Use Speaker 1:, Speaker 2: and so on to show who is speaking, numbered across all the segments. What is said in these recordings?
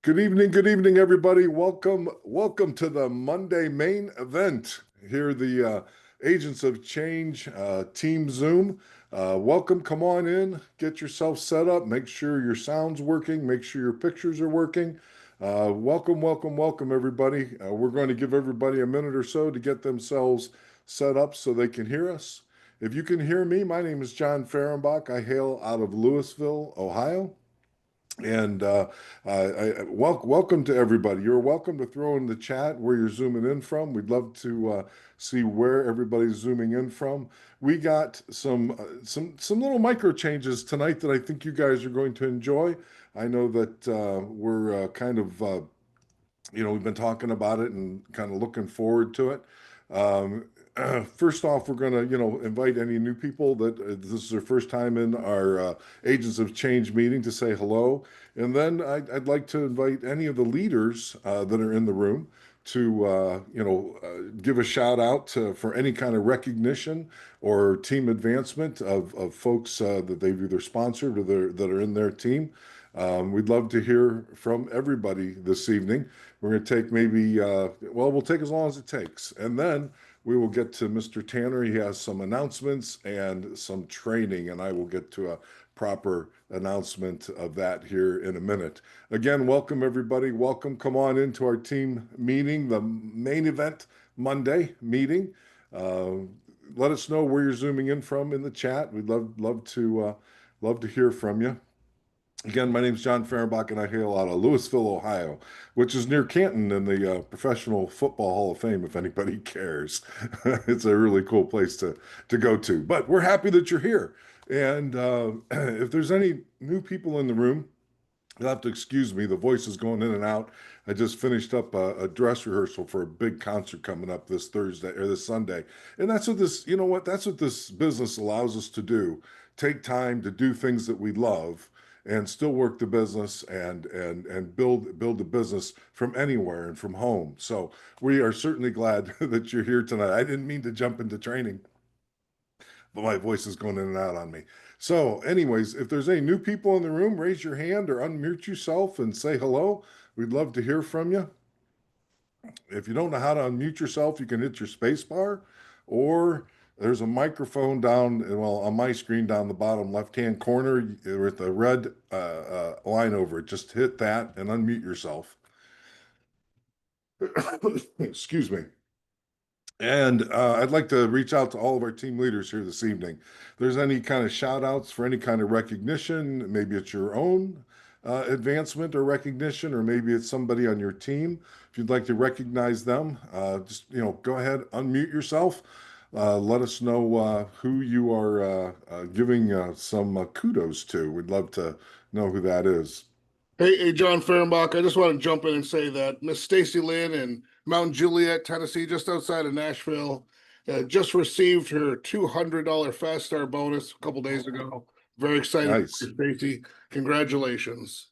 Speaker 1: Good evening, everybody. Welcome to the Monday main event. Here, the Agents of Change Team Zoom. Welcome, come on in, get yourself set up, make sure your sound's working, make sure your pictures are working. Welcome, everybody. We're going to give everybody a minute or so to get themselves set up so they can hear us. If you can hear me, my name is John Fehrenbach. I hail out of Louisville, Ohio. And welcome to everybody. You're welcome to throw in the chat where you're zooming in from. We'd love to see where everybody's zooming in from. We got some little micro changes tonight that I think you guys are going to enjoy. I know that we're we've been talking about it and kind of looking forward to it. Um, First off, we're going to, invite any new people that this is their first time in our Agents of Change meeting to say hello. And then I'd like to invite any of the leaders that are in the room to, give a shout out for any kind of recognition or team advancement of folks that they've either sponsored or that are in their team. We'd love to hear from everybody this evening. We're going to take we'll take as long as it takes. And then we will get to Mr. Tanner. He has some announcements and some training, and I will get to a proper announcement of that here in a minute. Again, welcome everybody. Welcome. Come on into our team meeting, the main event Monday meeting. Uh, Let us know where you're zooming in from in the chat. We'd love to hear from you. Again, my name is John Fehrenbach, and I hail out of Louisville, Ohio, which is near Canton in the Professional Football Hall of Fame, if anybody cares. It's a really cool place to go to. But we're happy that you're here. And if there's any new people in the room, you'll have to excuse me. The voice is going in and out. I just finished up a dress rehearsal for a big concert coming up this Thursday or this Sunday. And that's what that's what this business allows us to do. Take time to do things that we love and still work the business and build the business from anywhere and from home. So we are certainly glad that you're here tonight. I didn't mean to jump into training, but my voice is going in and out on me. So, anyways, if there's any new people in the room, raise your hand or unmute yourself and say hello. We'd love to hear from you. If you don't know how to unmute yourself, you can hit your space bar, or there's a microphone on my screen down the bottom left-hand corner with a red line over it. Just hit that and unmute yourself. Excuse me. And I'd like to reach out to all of our team leaders here this evening. If there's any kind of shout outs for any kind of recognition, maybe it's your own advancement or recognition, or maybe it's somebody on your team. If you'd like to recognize them, just go ahead, unmute yourself. Let us know who you are giving some kudos to. We'd love to know who that is.
Speaker 2: Hey, John Fehrenbach. I just want to jump in and say that Miss Stacy Lynn in Mount Juliet, Tennessee, just outside of Nashville, just received her $200 Fast Star bonus a couple days ago. Very excited
Speaker 1: Nice.
Speaker 2: for Stacy. Congratulations.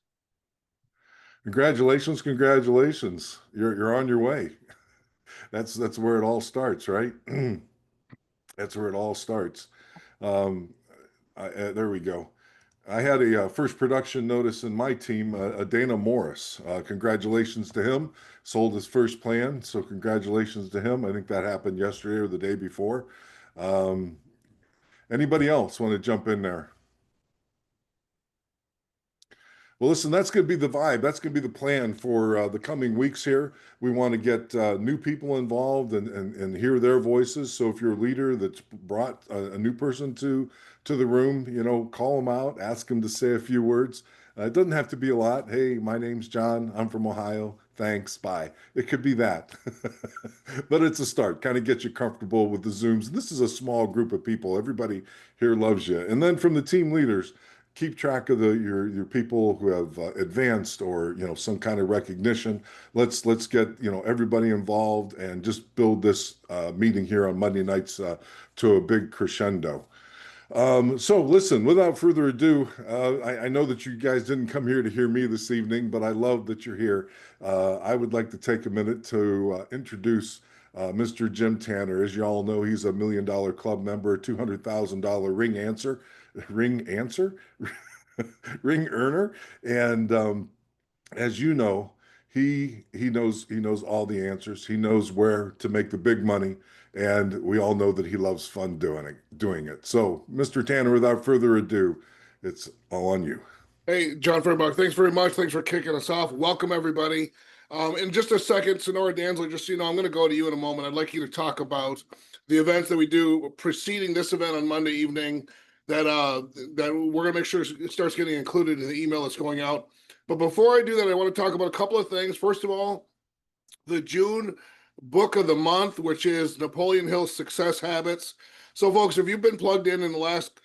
Speaker 1: Congratulations. You're on your way. That's where it all starts, right? That's where it all starts. There we go. I had a first production notice in my team, Dana Morris. Congratulations to him. Sold his first plan, so congratulations to him. I think that happened yesterday or the day before. Um, Anybody else want to jump in there? Well, listen, that's going to be the vibe. That's going to be the plan for the coming weeks here. We want to get new people involved and hear their voices. So if you're a leader that's brought a new person to the room, call them out, ask them to say a few words. It doesn't have to be a lot. Hey, my name's John. I'm from Ohio. Thanks. Bye. It could be that. But it's a start. Kind of get you comfortable with the Zooms. This is a small group of people. Everybody here loves you. And then from the team leaders, keep track of your people who have advanced or some kind of recognition. Let's get everybody involved and just build this meeting here on Monday nights to a big crescendo. So listen, without further ado, I know that you guys didn't come here to hear me this evening, but I love that you're here. I would like to take a minute to introduce Mr. Jim Tanner. As you all know, he's a $1 Million Club member, $200,000 ring earner, and as you know, he knows all the answers. He knows where to make the big money, and we all know that he loves fun doing it. So, Mr. Tanner, without further ado, it's all on you.
Speaker 2: Hey, John Fernbach, thanks very much. Thanks for kicking us off. Welcome, everybody. In just a second, Sonora Danzler, just so you know, I'm going to go to you in a moment. I'd like you to talk about the events that we do preceding this event on Monday evening that we're going to make sure it starts getting included in the email that's going out. But before I do that, I want to talk about a couple of things. First of all, the June book of the month, which is Napoleon Hill's Success Habits. So, folks, if you've been plugged in the last,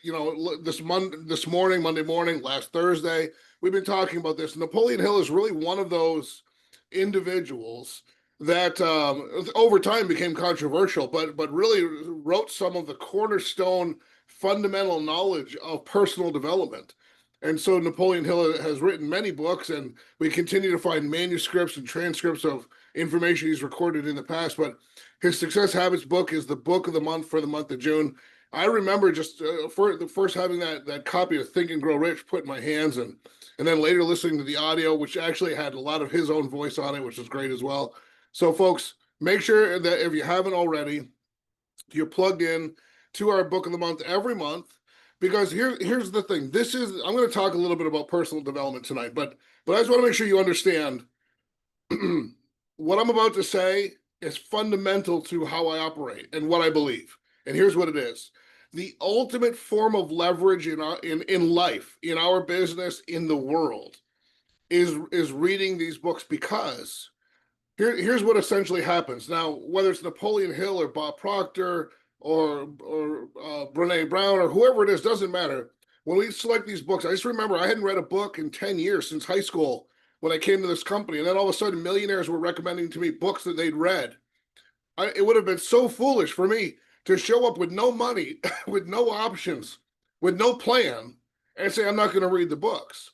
Speaker 2: this morning, Monday morning, last Thursday, we've been talking about this. Napoleon Hill is really one of those individuals that over time became controversial, but really wrote some of the cornerstone fundamental knowledge of personal development. And so Napoleon Hill has written many books, and we continue to find manuscripts and transcripts of information he's recorded in the past. But his Success Habits book is the book of the month for the month of June. I remember just for the first having that copy of Think and Grow Rich put in my hands, and then later listening to the audio, which actually had a lot of his own voice on it, which was great as well. So, folks, make sure that if you haven't already, you're plugged in to our book of the month every month. Because here's the thing. I'm going to talk a little bit about personal development tonight, but I just want to make sure you understand what I'm about to say is fundamental to how I operate and what I believe. And here's what it is. The ultimate form of leverage in life, in our business, in the world, is reading these books, because here's what essentially happens. Now, whether it's Napoleon Hill or Bob Proctor or Brene Brown or whoever it is, doesn't matter. When we select these books, I just remember I hadn't read a book in 10 years since high school when I came to this company. And then all of a sudden, millionaires were recommending to me books that they'd read. It would have been so foolish for me to show up with no money, with no options, with no plan, and say, I'm not going to read the books.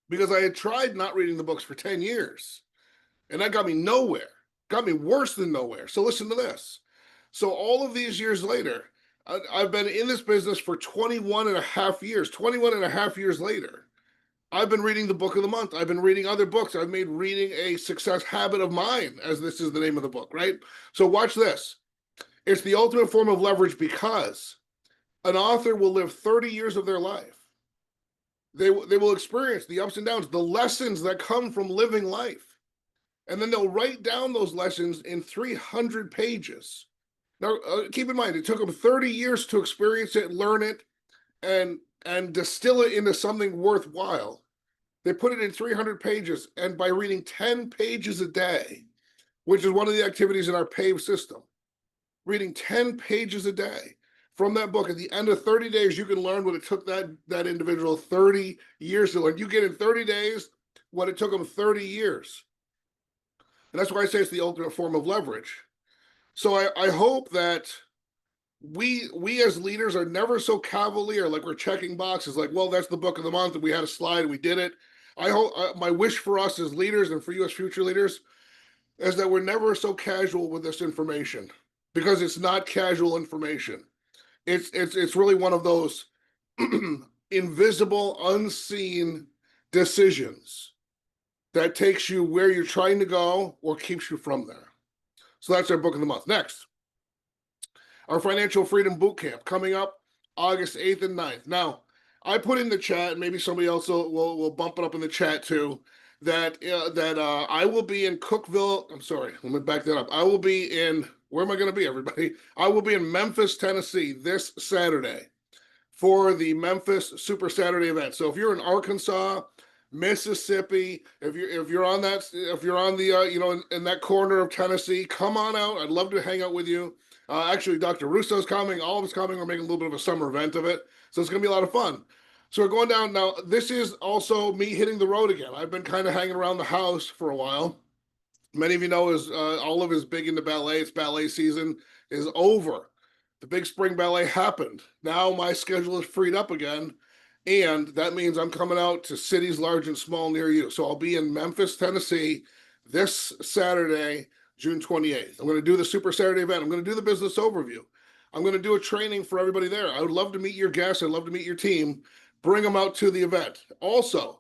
Speaker 2: Because I had tried not reading the books for 10 years. And that got me nowhere, got me worse than nowhere. So listen to this. So all of these years later, I've been in this business for 21 and a half years. 21 and a half years later, I've been reading the book of the month. I've been reading other books. I've made reading a success habit of mine, as this is the name of the book, right? So watch this. It's the ultimate form of leverage, because an author will live 30 years of their life. They will experience the ups and downs, the lessons that come from living life. And then they'll write down those lessons in 300 pages. Now, keep in mind, it took them 30 years to experience it, learn it, and distill it into something worthwhile. They put it in 300 pages, and by reading 10 pages a day, which is one of the activities in our PAVE system, reading 10 pages a day from that book, at the end of 30 days, you can learn what it took that individual 30 years to learn. You get in 30 days what it took them 30 years. And that's why I say it's the ultimate form of leverage. So I hope that we as leaders are never so cavalier, like we're checking boxes, like, well, that's the book of the month, and we had a slide, and we did it. I hope my wish for us as leaders and for you as future leaders is that we're never so casual with this information, because it's not casual information. It's really one of those invisible, unseen decisions that takes you where you're trying to go or keeps you from there. So that's our book of the month. Next, our Financial Freedom Boot Camp coming up August 8th and 9th. Now, I put in the chat, and maybe somebody else will bump it up in the chat too, that I will be in Cookeville. I'm sorry, let me back that up. I will be in, where am I going to be, everybody? I will be in Memphis, Tennessee this Saturday for the Memphis Super Saturday event. So if you're in Arkansas, Mississippi, if you're on the in that corner of Tennessee, come on out. I'd love to hang out with you. Actually, Dr. Russo's coming, all of us coming. We're making a little bit of a summer event of it, so it's gonna be a lot of fun. So we're going down now. This is also me hitting the road again. I've been kind of hanging around the house for a while. Many of you know Olive is big into ballet. It's ballet season is over. The big spring ballet happened. Now my schedule is freed up again. And that means I'm coming out to cities large and small near you. So I'll be in Memphis, Tennessee this Saturday, June 28th. I'm going to do the Super Saturday event. I'm going to do the business overview. I'm going to do a training for everybody there. I would love to meet your guests. I'd love to meet your team. Bring them out to the event. Also,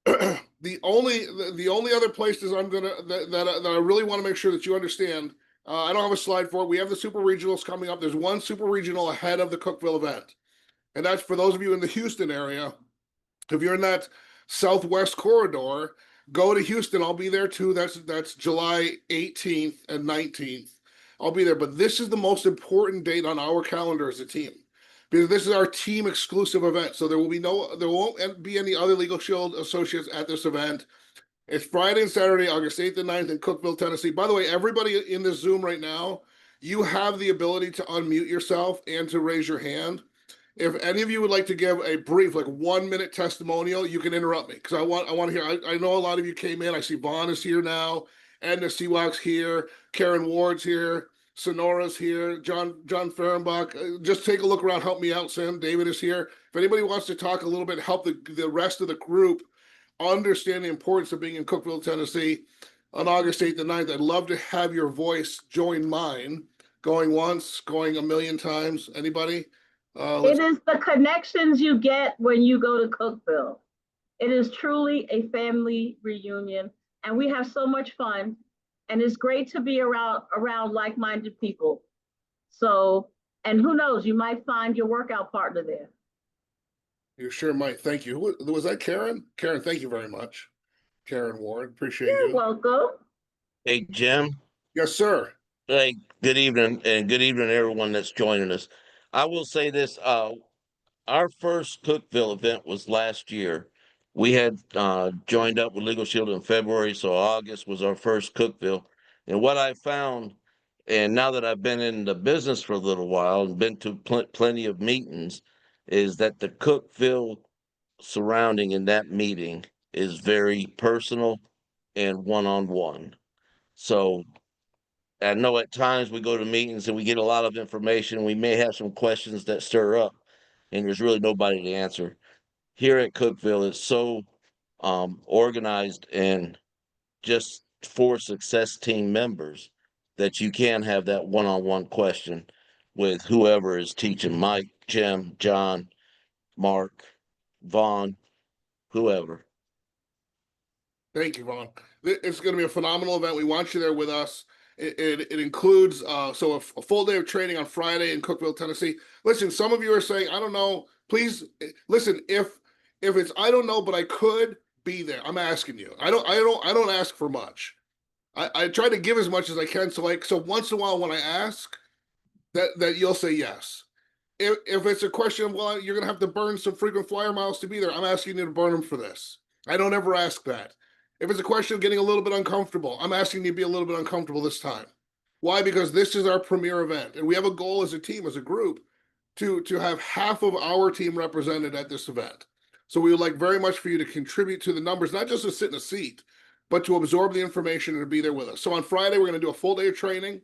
Speaker 2: The only other places that I really want to make sure that you understand. I don't have a slide for it. We have the super regionals coming up. There's one super regional ahead of the Cookeville event, and that's for those of you in the Houston area. If you're in that southwest corridor, go to Houston. I'll be there too. That's July 18th and 19th. I'll be there. But this is the most important date on our calendar as a team, because this is our team exclusive event. So there won't be any other Legal Shield associates at this event. It's Friday and Saturday, August 8th and 9th in Cookeville, Tennessee. By the way, everybody in this Zoom right now, you have the ability to unmute yourself and to raise your hand. If any of you would like to give a brief, like 1 minute testimonial, you can interrupt me because I want to hear. I know a lot of you came in. I see Vaughn is here now, Edna Seawalk's here, Karen Ward's here, Sonora's here, John Fehrenbach. Just take a look around, help me out, Sam. David is here. If anybody wants to talk a little bit, help the rest of the group understand the importance of being in Cookeville, Tennessee on August 8th and 9th. I'd love to have your voice join mine. Going once, going a million times. Anybody?
Speaker 3: It is the connections you get when you go to Cookeville. It is truly a family reunion, and we have so much fun. And it's great to be around like-minded people. So, and who knows, you might find your workout partner there.
Speaker 2: You sure might. Thank you. Was that Karen? Karen, thank you very much. Karen Ward, appreciate
Speaker 3: You're
Speaker 2: you.
Speaker 3: welcome.
Speaker 4: Hey, Jim.
Speaker 2: Yes, sir.
Speaker 4: Hey, good evening, and good evening, everyone that's joining us. I will say this: our first Cookeville event was last year. We had joined up with Legal Shield in February, so August was our first Cookeville. And what I found, and now that I've been in the business for a little while and been to plenty of meetings, is that the Cookeville surrounding in that meeting is very personal and one-on-one. So I know at times we go to meetings and we get a lot of information. We may have some questions that stir up, and there's really nobody to answer. Here at Cookeville, it's so organized and just for success team members that you can have that one-on-one question with whoever is teaching, Mike, Jim, John, Mark, Vaughn, whoever.
Speaker 2: Thank you, Vaughn. It's going to be a phenomenal event. We want you there with us. It includes a full day of training on Friday in Cookeville, Tennessee. Listen, some of you are saying, I don't know. Please listen. If it's I don't know, but I could be there. I'm asking you. I don't ask for much. I try to give as much as I can. So once in a while when I ask, that you'll say yes. If it's a question of, well, you're going to have to burn some frequent flyer miles to be there, I'm asking you to burn them for this. I don't ever ask that. If it's a question of getting a little bit uncomfortable, I'm asking you to be a little bit uncomfortable this time. Why? Because this is our premier event, and we have a goal as a team, as a group, to have half of our team represented at this event. So we would like very much for you to contribute to the numbers, not just to sit in a seat, but to absorb the information and to be there with us. So on Friday, we're going to do a full day of training.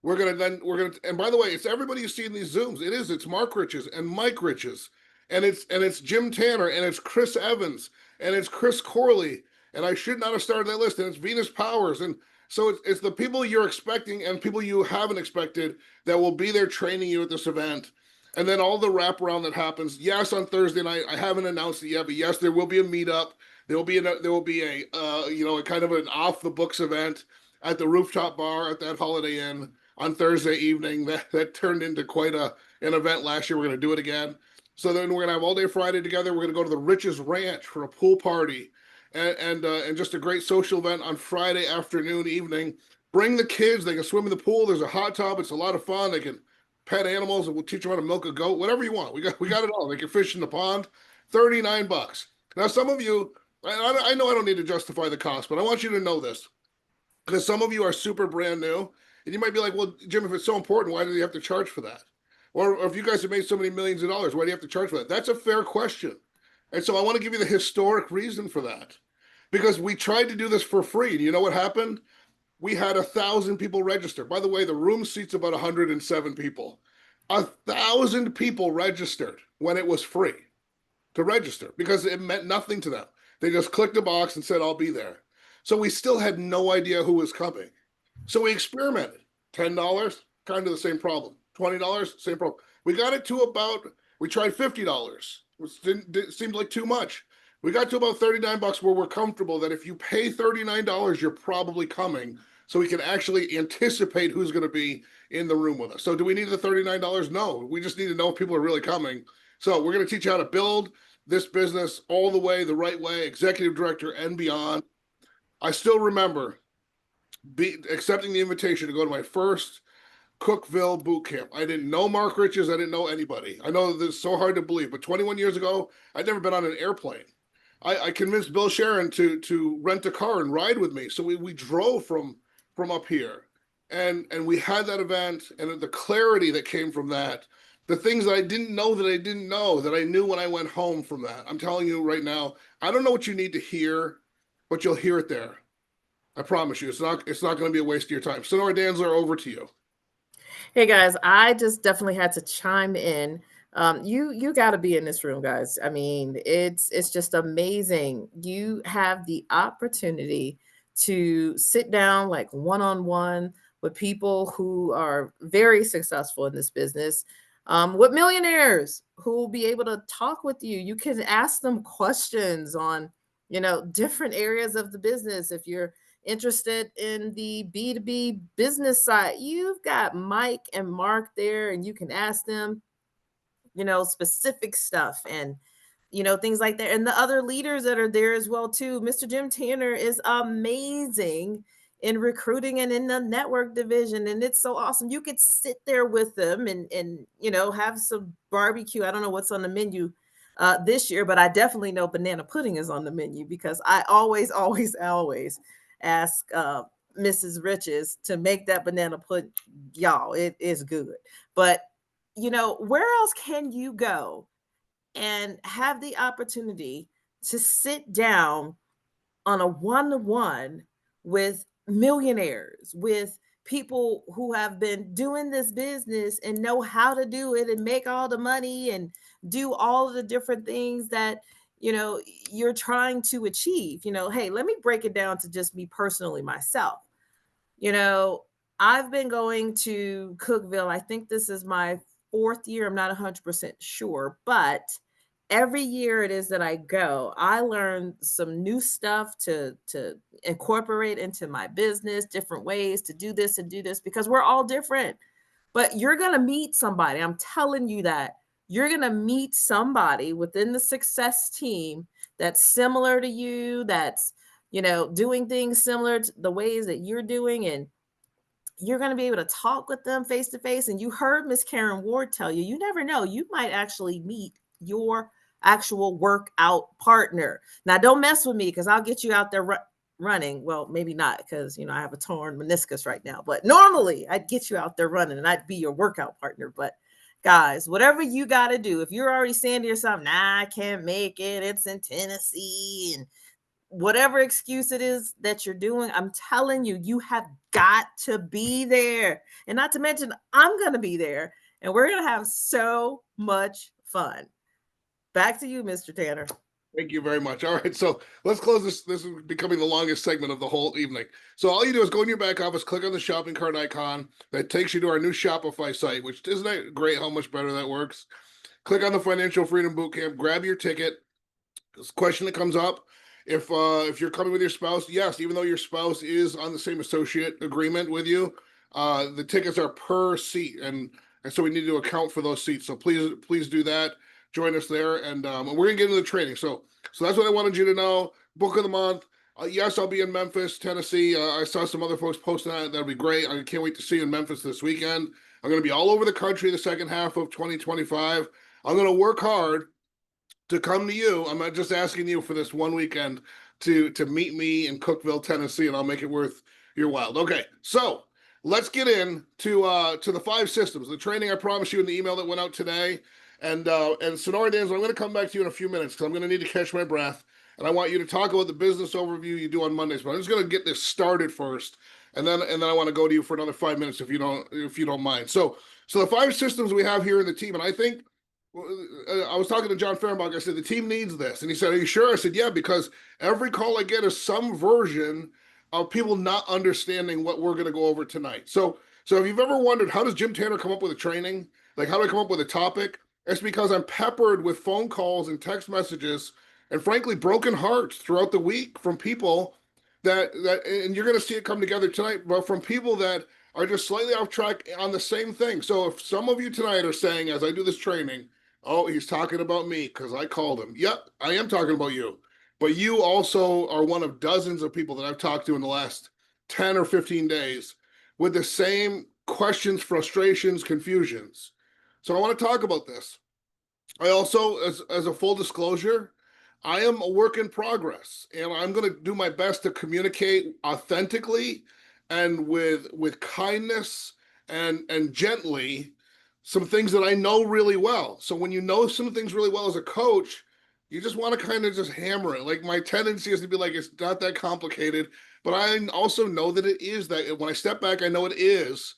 Speaker 2: And by the way, it's everybody you see in these Zooms. It's Mark Riches and Mike Riches, and it's Jim Tanner, and it's Chris Evans, and it's Chris Corley, and I should not have started that list, and it's Venus Powers. And so it's the people you're expecting and people you haven't expected that will be there training you at this event. And then all the wraparound that happens. Yes, on Thursday night, I haven't announced it yet, but yes, there will be a meetup. There will be a a kind of an off the books event at the rooftop bar at that Holiday Inn on Thursday evening. That turned into quite an event last year. We're going to do it again. So then we're going to have all day Friday together. We're going to go to the Riches Ranch for a pool party and just a great social event on Friday afternoon, evening. Bring the kids. They can swim in the pool. There's a hot tub. It's a lot of fun. They can pet animals, and we'll teach them how to milk a goat, whatever you want. We got it all. They can fish in the pond. $39. Now, some of you, I know I don't need to justify the cost, but I want you to know this, because some of you are super brand new. And you might be like, well, Jim, if it's so important, why do you have to charge for that? Or if you guys have made so many millions of dollars, why do you have to charge for that? That's a fair question. And so I want to give you the historic reason for that. Because we tried to do this for free. And you know what happened? We had 1,000 people register. By the way, the room seats about 107 people. 1,000 people registered when it was free to register because it meant nothing to them. They just clicked a box and said, I'll be there. So we still had no idea who was coming. So we experimented. $10, kind of the same problem. $20, same problem. We got it to we tried $50, which seemed like too much. We got to about 39 bucks where we're comfortable that if you pay $39, you're probably coming. So we can actually anticipate who's going to be in the room with us. So do we need the $39? No, we just need to know if people are really coming. So we're going to teach you how to build this business all the way, the right way, executive director and beyond. I still remember accepting the invitation to go to my first Cookville boot camp. I didn't know Mark Riches. I didn't know anybody. I know this is so hard to believe, but 21 years ago, I'd never been on an airplane. I convinced Bill Sharon to rent a car and ride with me. So we drove from up here, and we had that event, and the clarity that came from that, the things that I didn't know that I knew when I went home from that. I'm telling you right now, I don't know what you need to hear, but you'll hear it there. I promise you, it's not going to be a waste of your time. Sonora Danzler, over to you.
Speaker 5: Hey guys, I just definitely had to chime in. You got to be in this room, guys. I mean, it's just amazing. You have the opportunity to sit down like one-on-one with people who are very successful in this business, with millionaires who will be able to talk with you. You can ask them questions on, different areas of the business. If you're interested in the B2B business side, you've got Mike and Mark there, and you can ask them, specific stuff and, things like that. And the other leaders that are there as well, too. Mr. Jim Tanner is amazing in recruiting and in the network division. And it's so awesome. You could sit there with them and have some barbecue. I don't know what's on the menu this year, but I definitely know banana pudding is on the menu because I always, always, always ask Mrs. Riches to make that banana pudding. Y'all, it is good. But where else can you go and have the opportunity to sit down on a one-to-one with millionaires, with people who have been doing this business and know how to do it and make all the money and do all of the different things that you're trying to achieve? Hey, let me break it down to just me personally myself. I've been going to Cookville. I think this is my 4th year. I'm not 100% sure, but every year it is that I go, I learn some new stuff to incorporate into my business, different ways to do this and do this, because we're all different. But you're going to meet somebody. I'm telling you that. You're going to meet somebody within the success team that's similar to you, that's, doing things similar to the ways that you're doing. And you're going to be able to talk with them face to face. And you heard Miss Karen Ward tell you, you never know, you might actually meet your actual workout partner. Now, don't mess with me because I'll get you out there running. Well, maybe not because, I have a torn meniscus right now. But normally I'd get you out there running and I'd be your workout partner. But guys, whatever you got to do, if you're already saying to yourself, nah, I can't make it, it's in Tennessee, and whatever excuse it is that you're doing, I'm telling you, you have got to be there. And not to mention, I'm going to be there and we're going to have so much fun. Back to you, Mr. Tanner.
Speaker 2: Thank you very much. All right, so let's close this. This is becoming the longest segment of the whole evening. So all you do is go in your back office, click on the shopping cart icon that takes you to our new Shopify site, which isn't that great how much better that works. Click on the Financial Freedom Bootcamp, grab your ticket. This question that comes up, if you're coming with your spouse, yes, even though your spouse is on the same associate agreement with you, the tickets are per seat, and so we need to account for those seats. So please do that. Join us there, and we're gonna get into the training. So that's what I wanted you to know. Book of the month. Yes, I'll be in Memphis, Tennessee. I saw some other folks posting that. That'll be great. I can't wait to see you in Memphis this weekend. I'm gonna be all over the country the second half of 2025. I'm gonna work hard to come to you. I'm not just asking you for this one weekend to meet me in Cookville, Tennessee, and I'll make it worth your while. Okay, so let's get in to the 5 systems, the training I promised you in the email that went out today. And Sonora Danzler, I'm going to come back to you in a few minutes because I'm going to need to catch my breath. And I want you to talk about the business overview you do on Mondays. But I'm just going to get this started first, and then I want to go to you for another 5 minutes if you don't mind. So the 5 systems we have here in the team, and I think I was talking to John Fehrenbach. I said the team needs this, and he said, "Are you sure?" I said, "Yeah," because every call I get is some version of people not understanding what we're going to go over tonight. So if you've ever wondered how does Jim Tanner come up with a training, like how do I come up with a topic? It's because I'm peppered with phone calls and text messages and frankly, broken hearts throughout the week from people that, and you're going to see it come together tonight, but from people that are just slightly off track on the same thing. So if some of you tonight are saying, as I do this training, oh, he's talking about me because I called him. Yep, I am talking about you. But you also are one of dozens of people that I've talked to in the last 10 or 15 days with the same questions, frustrations, confusions. So I want to talk about this. I also, as a full disclosure, I am a work in progress, and I'm going to do my best to communicate authentically and with kindness and gently some things that I know really well. So when you know some things really well as a coach, you just want to kind of just hammer it. Like my tendency is to be like, it's not that complicated, but I also know that it is that. When I step back, I know it is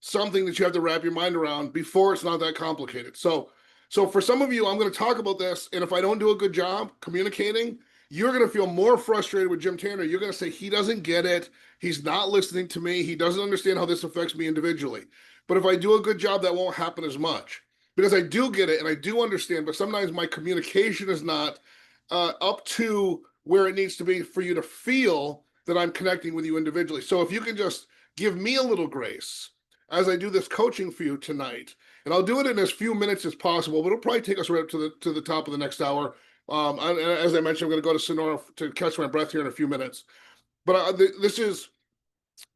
Speaker 2: something that you have to wrap your mind around before it's not that complicated. So for some of you, I'm going to talk about this, and if I don't do a good job communicating, you're going to feel more frustrated with Jim Tanner. You're going to say, he doesn't get it. He's not listening to me. He doesn't understand how this affects me individually. But if I do a good job, that won't happen as much because I do get it and I do understand, but sometimes my communication is not up to where it needs to be for you to feel that I'm connecting with you individually. So if you can just give me a little grace as I do this coaching for you tonight, and I'll do it in as few minutes as possible, but it'll probably take us right up to the top of the next hour. As I mentioned, I'm going to go to Sonora to catch my breath here in a few minutes. But this is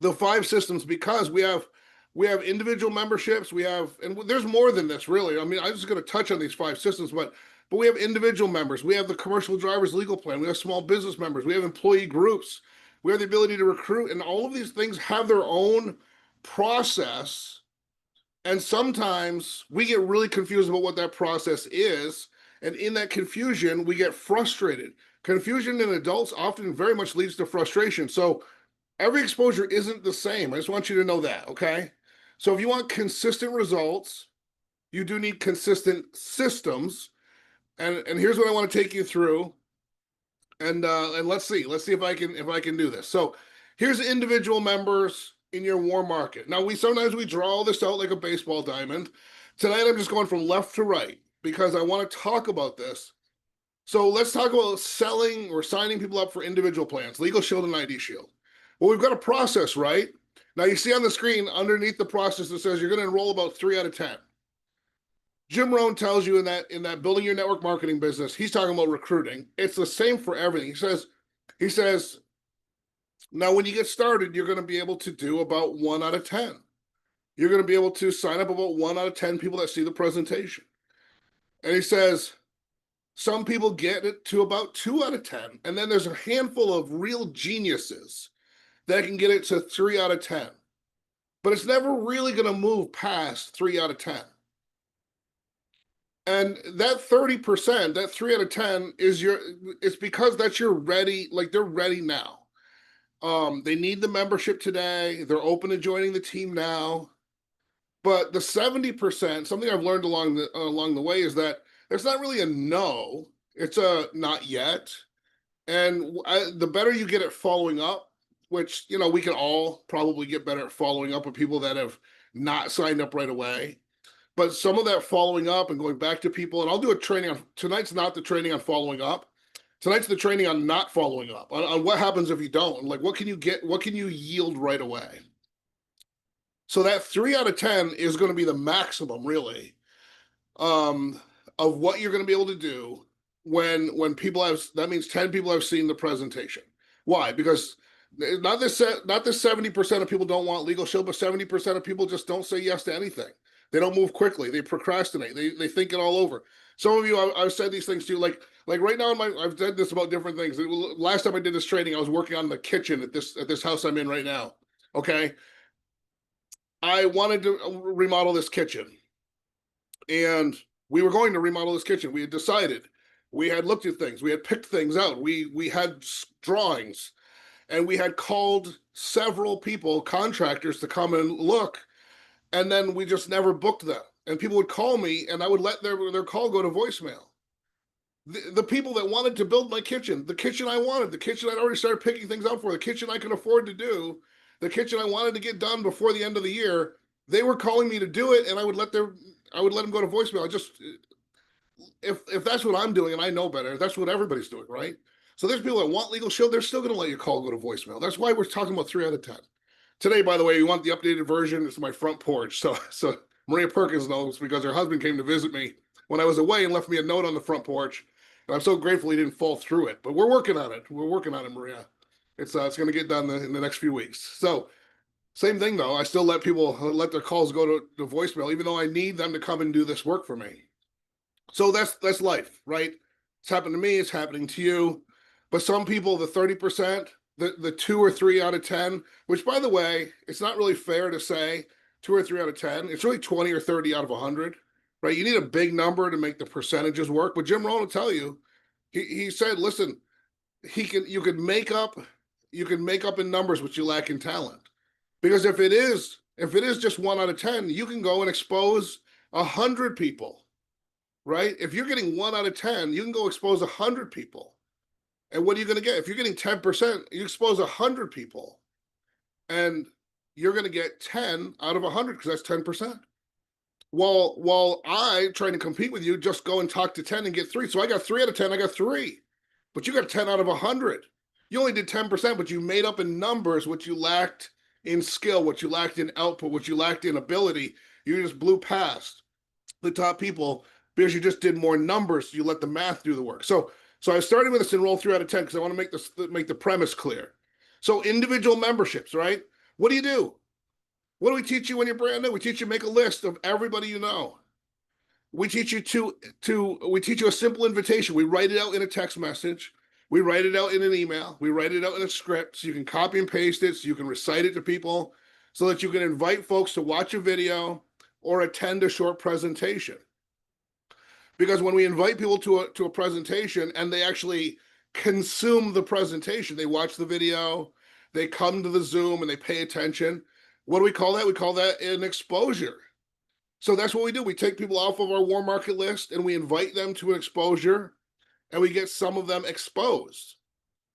Speaker 2: the 5 systems because we have individual memberships. We have, and there's more than this, really. I mean, I'm just going to touch on these 5 systems, but we have individual members. We have the commercial driver's legal plan. We have small business members. We have employee groups. We have the ability to recruit, and all of these things have their own process. And sometimes we get really confused about what that process is. And in that confusion, we get frustrated. Confusion in adults often very much leads to frustration. So every exposure isn't the same. I just want you to know that, okay? So if you want consistent results, you do need consistent systems. And here's what I want to take you through. And let's see if I can do this. So here's individual members in your warm market. Now sometimes we draw all this out like a baseball diamond. Tonight I'm just going from left to right because I want to talk about this. So let's talk about selling or signing people up for individual plans, Legal Shield and ID Shield. Well, we've got a process, right? Now you see on the screen underneath the process that says you're going to enroll about 3 out of 10. Jim Rohn tells you in that building your network marketing business, he's talking about recruiting. It's the same for everything. He says, now when you get started, you're going to be able to do about 1 out of 10. You're going to be able to sign up about 1 out of 10 people that see the presentation. And he says, some people get it to about 2 out of 10. And then there's a handful of real geniuses that can get it to 3 out of 10. But it's never really going to move past 3 out of 10. And that 30%, that 3 out of 10 it's because that's your ready, like they're ready now. They need the membership today. They're open to joining the team now. But the 70%, something I've learned along the way is that there's not really a no. It's a not yet. And the better you get at following up, which, we can all probably get better at following up with people that have not signed up right away. But some of that following up and going back to people, and I'll do a training on, tonight's not the training on following up. Tonight's the training on not following up, on what happens if you don't. Like, what can you yield right away? So that 3 out of 10 is going to be the maximum, really, of what you're going to be able to do when people have, that means 10 people have seen the presentation. Why? Because not this 70% of people don't want Legal Shield, but 70% of people just don't say yes to anything. They don't move quickly. They procrastinate. They think it all over. Some of you, I've said these things to you, like right now I've said this about different things. Last time I did this training, I was working on the kitchen at this house I'm in right now. Okay. I wanted to remodel this kitchen, and we were going to remodel this kitchen. We had decided, we had looked at things, we had picked things out. We had drawings, and we had called several people, contractors, to come and look. And then we just never booked them. And people would call me, and I would let their call go to voicemail. The people that wanted to build my kitchen, the kitchen I wanted, the kitchen I'd already started picking things out for, the kitchen I could afford to do, the kitchen I wanted to get done before the end of the year, they were calling me to do it, and I would let them go to voicemail. if that's what I'm doing and I know better, that's what everybody's doing, right? So there's people that want Legal Shield, they're still going to let your call go to voicemail. That's why we're talking about 3 out of 10. Today, by the way, you want the updated version? It's my front porch. So Maria Perkins knows because her husband came to visit me when I was away and left me a note on the front porch. And I'm so grateful he didn't fall through it. But we're working on it. We're working on it, Maria. It's going to get done in the next few weeks. So same thing though. I still let people let their calls go to voicemail, even though I need them to come and do this work for me. So that's life, right? It's happened to me. It's happening to you. But some people, the 30%, the 2 or 3 out of 10, which by the way, it's not really fair to say 2 or 3 out of 10. It's really 20 or 30 out of 100, right? You need a big number to make the percentages work. But Jim Rohn will tell you, he said, listen, you can make up in numbers what you lack in talent. Because if it is just 1 out of 10, you can go and expose 100 people, right? If you're getting 1 out of 10, you can go expose 100 people. And what are you going to get? If you're getting 10%, you expose 100 people. And you're going to get 10 out of 100 because that's 10%. While I, trying to compete with you, just go and talk to 10 and get 3. So I got 3 out of 10, I got 3. But you got 10 out of 100. You only did 10%, but you made up in numbers what you lacked in skill, what you lacked in output, what you lacked in ability. You just blew past the top people because you just did more numbers. You let the math do the work. So I started with this enroll 3 out of 10 because I want to make the premise clear. So individual memberships, right? What do you do? What do we teach you when you're brand new? We teach you make a list of everybody you know. We teach you we teach you a simple invitation. We write it out in a text message. We write it out in an email. We write it out in a script so you can copy and paste it, so you can recite it to people, so that you can invite folks to watch a video or attend a short presentation. Because when we invite people to a presentation and they actually consume the presentation, they watch the video, they come to the Zoom and they pay attention. What do we call that? We call that an exposure. So that's what we do. We take people off of our warm market list and we invite them to an exposure and we get some of them exposed.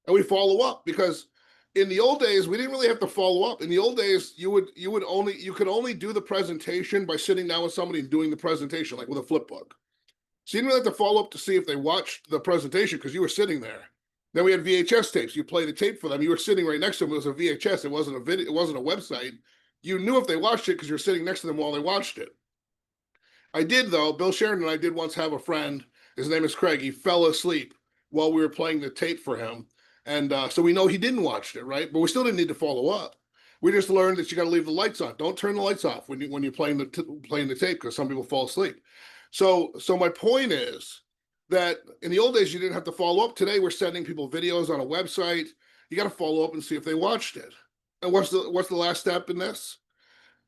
Speaker 2: And we follow up because in the old days, we didn't really have to follow up. In the old days, you could only do the presentation by sitting down with somebody and doing the presentation, like with a flip book. So you didn't really have to follow up to see if they watched the presentation because you were sitting there. Then we had VHS tapes. You play the tape for them. You were sitting right next to them. It was a VHS. It wasn't a video. It wasn't a website. You knew if they watched it because you're sitting next to them while they watched it. I did, though. Bill Sheridan and I did once have a friend. His name is Craig. He fell asleep while we were playing the tape for him. And so we know he didn't watch it, right? But we still didn't need to follow up. We just learned that you got to leave the lights on. Don't turn the lights off when you're playing the tape because some people fall asleep. So my point is that in the old days, you didn't have to follow up. Today, we're sending people videos on a website. You got to follow up and see if they watched it. And what's the last step in this?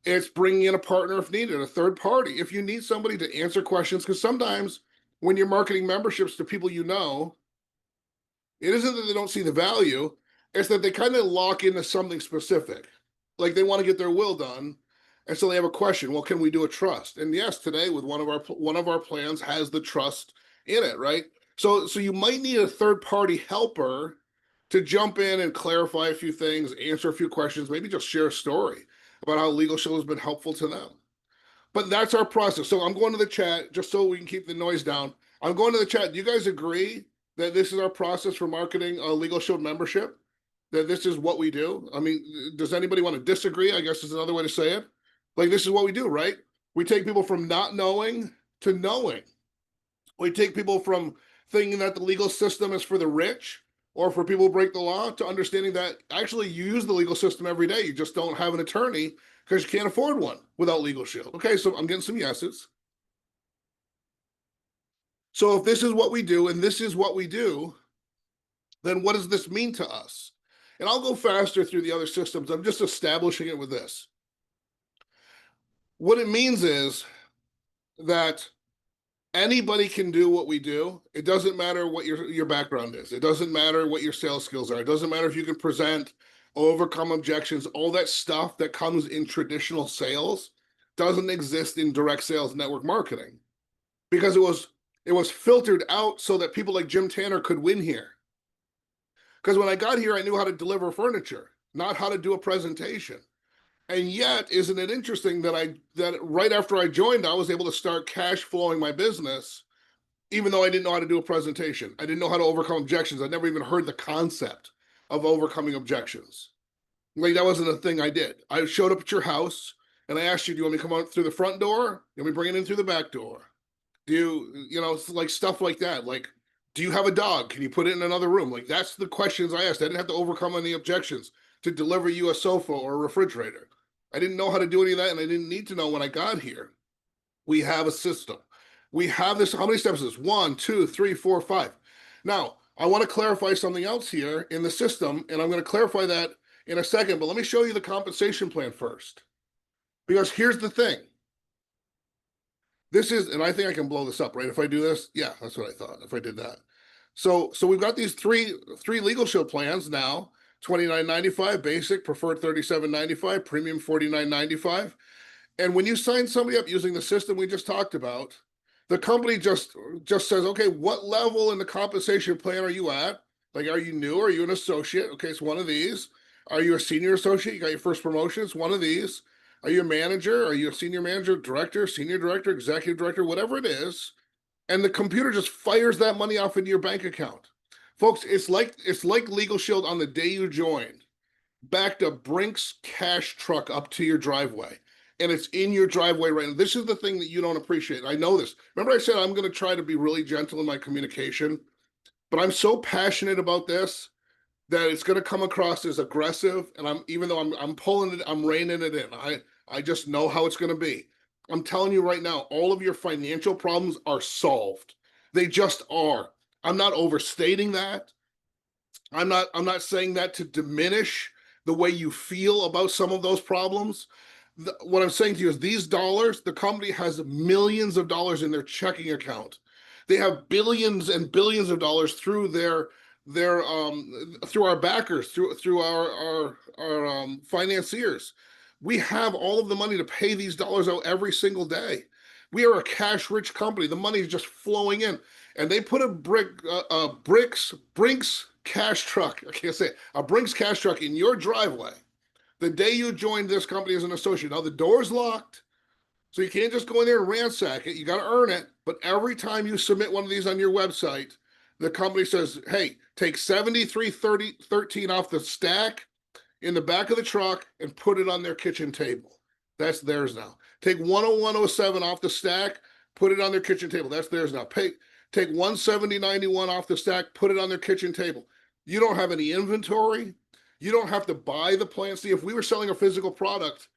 Speaker 2: It's bringing in a partner if needed, a third party. If you need somebody to answer questions, because sometimes when you're marketing memberships to people you know, it isn't that they don't see the value, it's that they kind of lock into something specific. Like they want to get their will done. And so they have a question. Well, can we do a trust? And yes, today with one of our plans has the trust in it, right? So you might need a third party helper to jump in and clarify a few things, answer a few questions, maybe just share a story about how Legal Shield has been helpful to them. But that's our process. So I'm going to the chat just so we can keep the noise down. I'm going to the chat. Do you guys agree that this is our process for marketing a Legal Shield membership? That this is what we do? I mean, does anybody want to disagree? I guess is another way to say it. Like, this is what we do, right? We take people from not knowing to knowing. We take people from thinking that the legal system is for the rich or for people who break the law to understanding that actually you use the legal system every day. You just don't have an attorney because you can't afford one without Legal Shield. Okay, so I'm getting some yeses. So if this is what we do and this is what we do, then what does this mean to us? And I'll go faster through the other systems. I'm just establishing it with this. What it means is that anybody can do what we do. It doesn't matter what your background is. It doesn't matter what your sales skills are. It doesn't matter if you can present, overcome objections, all that stuff that comes in traditional sales doesn't exist in direct sales network marketing because it was filtered out so that people like Jim Tanner could win here. Because when I got here, I knew how to deliver furniture, not how to do a presentation. And yet, isn't it interesting that right after I joined, I was able to start cash flowing my business even though I didn't know how to do a presentation. I didn't know how to overcome objections. I never even heard the concept of overcoming objections. Like that wasn't a thing I did. I showed up at your house and I asked you, do you want me to come out through the front door? Do you want me to bring it in through the back door? Do you know, it's like stuff like that. Like, do you have a dog? Can you put it in another room? Like that's the questions I asked. I didn't have to overcome any objections to deliver you a sofa or a refrigerator. I didn't know how to do any of that, and I didn't need to know when I got here. We have a system. We have this. How many steps is this? 1, 2, 3, 4, 5. Now, I want to clarify something else here in the system, and I'm going to clarify that in a second, but let me show you the compensation plan first. Because here's the thing. This is, and I think I can blow this up, right? If I do this, yeah, that's what I thought, if I did that. So we've got these three Legal Shield plans now, $29.95, basic, preferred $37.95, premium $49.95. And when you sign somebody up using the system we just talked about, the company just says, okay, what level in the compensation plan are you at? Like, are you new? Are you an associate? Okay, it's one of these. Are you a senior associate? You got your first promotion? It's one of these. Are you a manager? Are you a senior manager, director, senior director, executive director, whatever it is? And the computer just fires that money off into your bank account. Folks, it's like Legal Shield on the day you joined, backed a Brinks cash truck up to your driveway. And it's in your driveway right now. This is the thing that you don't appreciate. I know this. Remember I said I'm going to try to be really gentle in my communication, but I'm so passionate about this that it's going to come across as aggressive. And even though I'm pulling it, I'm reining it in. I just know how it's going to be. I'm telling you right now, all of your financial problems are solved. They just are. I'm not overstating that. I'm not saying that to diminish the way you feel about some of those problems. What I'm saying to you is these dollars, the company has millions of dollars in their checking account. They have billions and billions of dollars through through our backers, through our financiers. We have all of the money to pay these dollars out every single day. We are a cash rich company. The money is just flowing in, and they put a Brinks cash truck. I can't say it, a Brinks cash truck in your driveway the day you joined this company as an associate. Now the door's locked, so you can't just go in there and ransack it. You got to earn it. But every time you submit one of these on your website, the company says, hey, take 7313 off the stack in the back of the truck and put it on their kitchen table. That's theirs now. Take 10107 off the stack, put it on their kitchen table. That's theirs now. Take 17091 off the stack, put it on their kitchen table. You don't have any inventory. You don't have to buy the plants. See, if we were selling a physical product,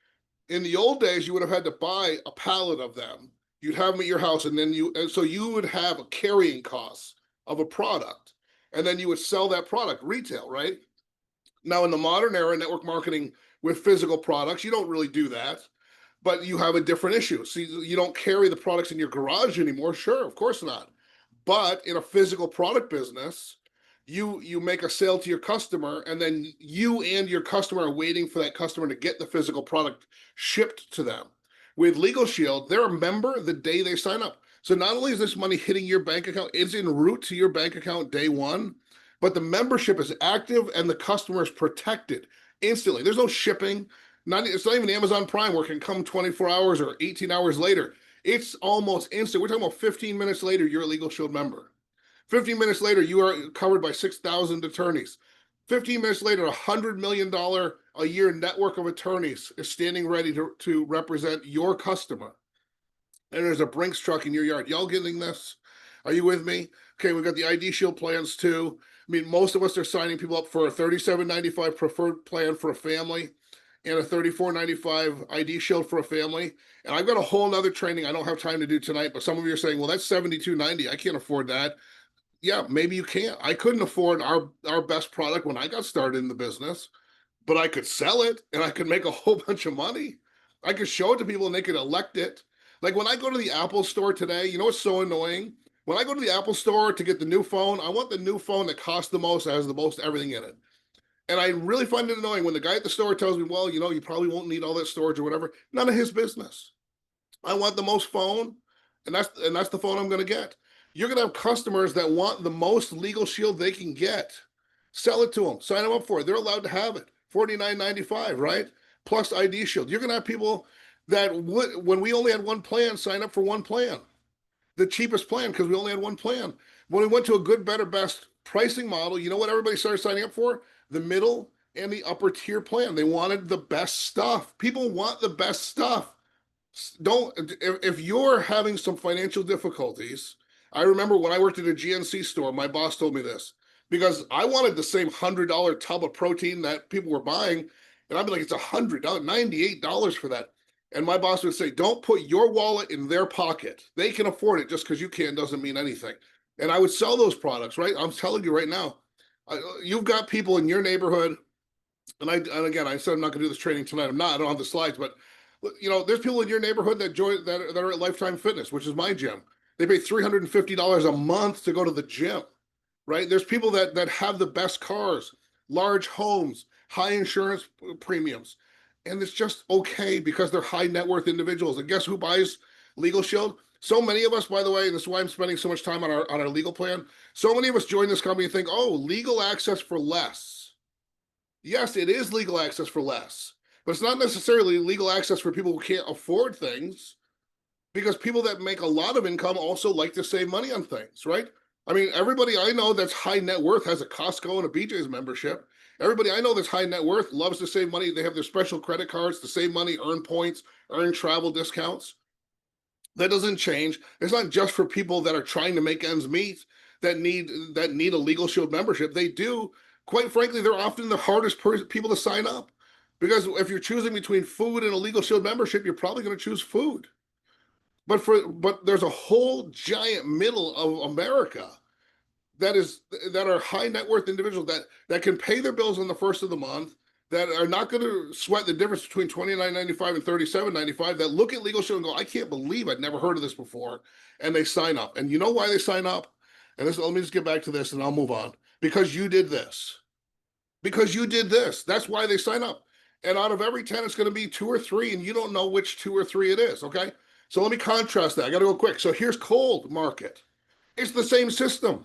Speaker 2: in the old days, you would have had to buy a pallet of them. You'd have them at your house, and so you would have a carrying cost of a product, and then you would sell that product retail, right? Now, in the modern era, network marketing with physical products, you don't really do that, but you have a different issue. See, you don't carry the products in your garage anymore. Sure, of course not. But in a physical product business, you make a sale to your customer, and then you and your customer are waiting for that customer to get the physical product shipped to them. With Legal Shield, they're a member the day they sign up. So not only is this money hitting your bank account, it's en route to your bank account day one, but the membership is active and the customer is protected instantly. There's no shipping. It's not even Amazon Prime where it can come 24 hours or 18 hours later. It's almost instant. We're talking about 15 minutes later, you're a Legal Shield member. 15 minutes later, you are covered by 6,000 attorneys. 15 minutes later, $100 million a year network of attorneys is standing ready to represent your customer. And there's a Brinks truck in your yard. Y'all getting this? Are you with me? Okay, we've got the ID Shield plans too. I mean, most of us are signing people up for a $37.95 preferred plan for a family and a $34.95 ID Shield for a family. And I've got a whole nother training I don't have time to do tonight, but some of you are saying, well, that's $72.90. I can't afford that. Yeah, maybe you can't. I couldn't afford our best product when I got started in the business, but I could sell it and I could make a whole bunch of money. I could show it to people and they could elect it. Like when I go to the Apple store today, you know what's so annoying? When I go to the Apple store to get the new phone, I want the new phone that costs the most, that has the most everything in it. And I really find it annoying when the guy at the store tells me, well, you probably won't need all that storage or whatever. None of his business. I want the most phone, and that's the phone I'm going to get. You're going to have customers that want the most Legal Shield they can get. Sell it to them. Sign them up for it. They're allowed to have it. $49.95, right? Plus ID Shield. You're going to have people that would, when we only had one plan, sign up for one plan. the cheapest plan because we only had one plan. When we went to a good, better, best pricing model, you know what everybody started signing up for? The middle and the upper tier plan. They wanted the best stuff. People want the best stuff. Don't, if you're having some financial difficulties, I remember when I worked at a GNC store, my boss told me this because I wanted the same $100 tub of protein that people were buying. And I'd be like, it's $100, $98 for that. And my boss would say, don't put your wallet in their pocket. They can afford it. Just because you can doesn't mean anything. And I would sell those products, right? I'm telling you right now, you've got people in your neighborhood. And again, I said I'm not going to do this training tonight. I don't have the slides, but there's people in your neighborhood that join that are at Lifetime Fitness, which is my gym. They pay $350 a month to go to the gym, right? There's people that have the best cars, large homes, high insurance premiums, and it's just okay because they're high net worth individuals. And guess who buys Legal Shield? So many of us, by the way, and this is why I'm spending so much time on our legal plan. So many of us join this company and think, oh, legal access for less. Yes, it is legal access for less, but it's not necessarily legal access for people who can't afford things, because people that make a lot of income also like to save money on things, right? I mean, everybody I know that's high net worth has a Costco and a BJ's membership. Everybody I know that's high net worth loves to save money. They have their special credit cards to save money, earn points, earn travel discounts. That doesn't change. It's not just for people that are trying to make ends meet that need a Legal Shield membership. They do. Quite frankly, they're often the hardest people to sign up, because if you're choosing between food and a Legal Shield membership, you're probably going to choose food. But there's a whole giant middle of America that are high net worth individuals that can pay their bills on the first of the month, that are not going to sweat the difference between $29.95 and $37.95, that look at Legal Shield and go, I can't believe I'd never heard of this before, and they sign up. And you know why they sign up? And let me just get back to this and I'll move on. Because you did this. Because you did this. That's why they sign up. And out of every 10, it's going to be 2 or 3, and you don't know which 2 or 3 it is, okay? So let me contrast that. I got to go quick. So here's cold market. It's the same system.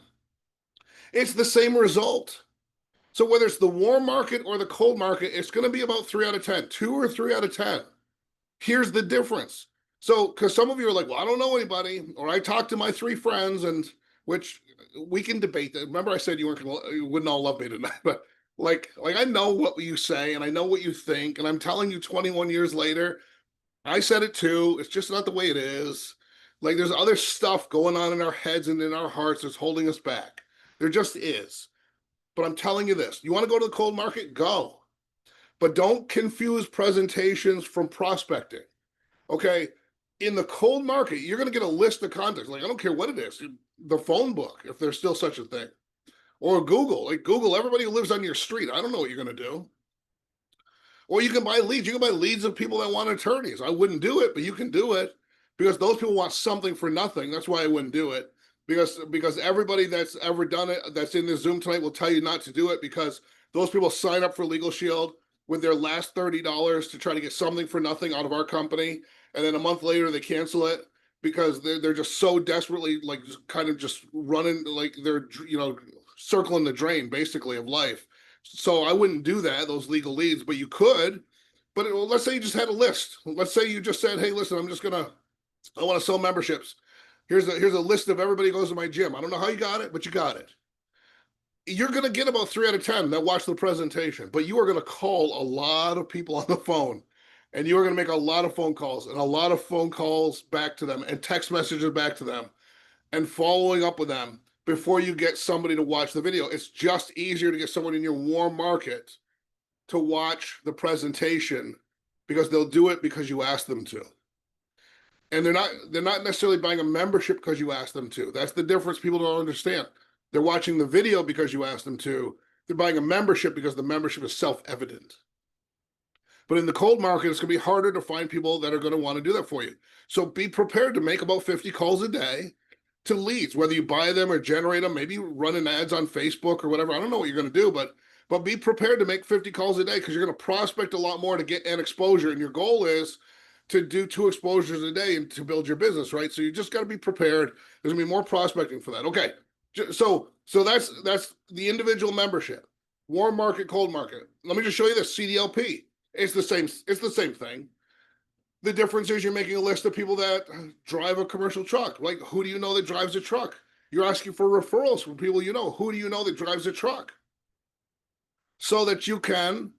Speaker 2: It's the same result. So whether it's the warm market or the cold market, it's going to be about 3 out of 10, 2 or 3 out of 10. Here's the difference. So, because some of you are like, well, I don't know anybody, or I talked to my 3 friends, and which we can debate that. Remember, I said you wouldn't all love me tonight, but like I know what you say and I know what you think, and I'm telling you 21 years later, I said it too. It's just not the way it is. Like, there's other stuff going on in our heads and in our hearts that's holding us back. There just is. But I'm telling you this, you want to go to the cold market? Go. But don't confuse presentations from prospecting. Okay? In the cold market, you're going to get a list of contacts. Like, I don't care what it is. The phone book, if there's still such a thing. Or Google. Like, Google everybody who lives on your street. I don't know what you're going to do. Or you can buy leads. You can buy leads of people that want attorneys. I wouldn't do it, but you can do it, because those people want something for nothing. That's why I wouldn't do it. Because everybody that's ever done it, that's in this Zoom tonight, will tell you not to do it, because those people sign up for Legal Shield with their last $30 to try to get something for nothing out of our company, and then a month later they cancel it because they're just so desperately, like, kind of just running, like they're circling the drain basically of life. So I wouldn't do that, those legal leads, but you could. But let's say you just had a list. Let's say you just said, hey, listen, I want to sell memberships. Here's a list of everybody who goes to my gym. I don't know how you got it, but you got it. You're going to get about 3 out of 10 that watch the presentation, but you are going to call a lot of people on the phone, and you are going to make a lot of phone calls, and a lot of phone calls back to them, and text messages back to them, and following up with them before you get somebody to watch the video. It's just easier to get someone in your warm market to watch the presentation, because they'll do it because you ask them to. And they're not necessarily buying a membership because you ask them to. That's the difference people don't understand. They're watching the video because you ask them to. They're buying a membership because the membership is self-evident. But in the cold market, it's going to be harder to find people that are going to want to do that for you. So be prepared to make about 50 calls a day to leads, whether you buy them or generate them, maybe running ads on Facebook or whatever. I don't know what you're going to do, but be prepared to make 50 calls a day, because you're going to prospect a lot more to get an exposure. And your goal is to do 2 exposures a day and to build your business, right? So you just got to be prepared. There's gonna be more prospecting for that. Okay, so that's the individual membership, warm market, cold market. Let me just show you this CDLP. It's the same thing. The difference is you're making a list of people that drive a commercial truck. Like, who do you know that drives a truck? You're asking for referrals from people you know. Who do you know that drives a truck? So that you can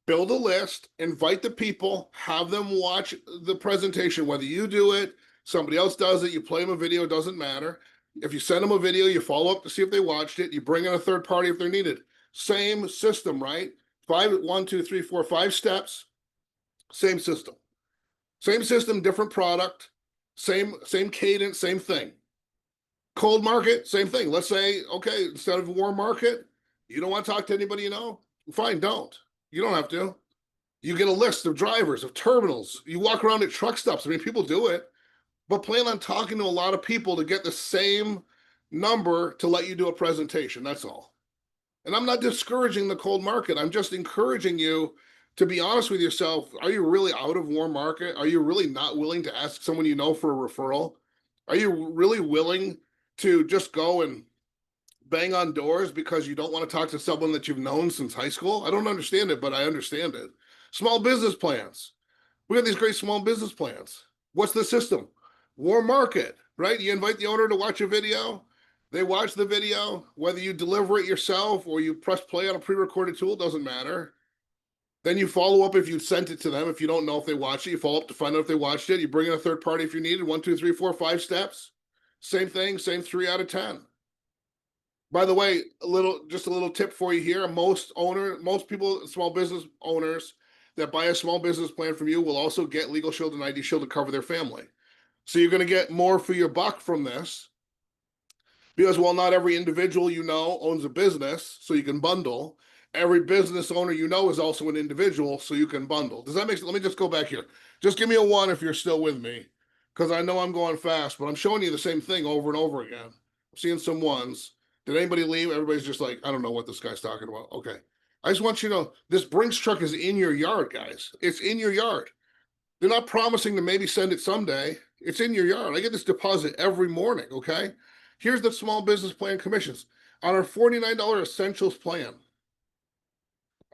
Speaker 2: build a list, invite the people, have them watch the presentation, whether you do it, somebody else does it, you play them a video, it doesn't matter. If you send them a video, you follow up to see if they watched it, you bring in a third party if they're needed. Same system, right? 1, 2, 3, 4, 5 steps, same system. Same system, different product, same cadence, same thing. Cold market, same thing. Let's say, okay, instead of warm market, you don't want to talk to anybody you know? Fine, don't. You don't have to. You get a list of drivers, of terminals. You walk around at truck stops. I mean, people do it, but plan on talking to a lot of people to get the same number to let you do a presentation. That's all. And I'm not discouraging the cold market. I'm just encouraging you to be honest with yourself. Are you really out of warm market? Are you really not willing to ask someone you know for a referral? Are you really willing to just go and bang on doors because you don't want to talk to someone that you've known since high school? I don't understand it, but I understand it. Small business plans. We have these great small business plans. What's the system? Warm market, right? You invite the owner to watch a video. They watch the video. Whether you deliver it yourself or you press play on a pre-recorded tool, doesn't matter. Then you follow up if you sent it to them. If you don't know if they watched it, you follow up to find out if they watched it. You bring in a third party if you needed. 1, 2, 3, 4, 5 steps. Same thing, same 3 out of 10. By the way, just a little tip for you here. Most people, small business owners that buy a small business plan from you will also get Legal Shield and ID Shield to cover their family. So you're going to get more for your buck from this. Because while not every individual you know owns a business, so you can bundle, every business owner you know is also an individual, so you can bundle. Does that make sense? Let me just go back here. Just give me a 1 if you're still with me, because I know I'm going fast, but I'm showing you the same thing over and over again. I'm seeing some 1s. Did anybody leave? Everybody's just like, I don't know what this guy's talking about. Okay. I just want you to know, this Brinks truck is in your yard, guys. It's in your yard. They're not promising to maybe send it someday. It's in your yard. I get this deposit every morning, okay? Here's the small business plan commissions. On our $49 essentials plan,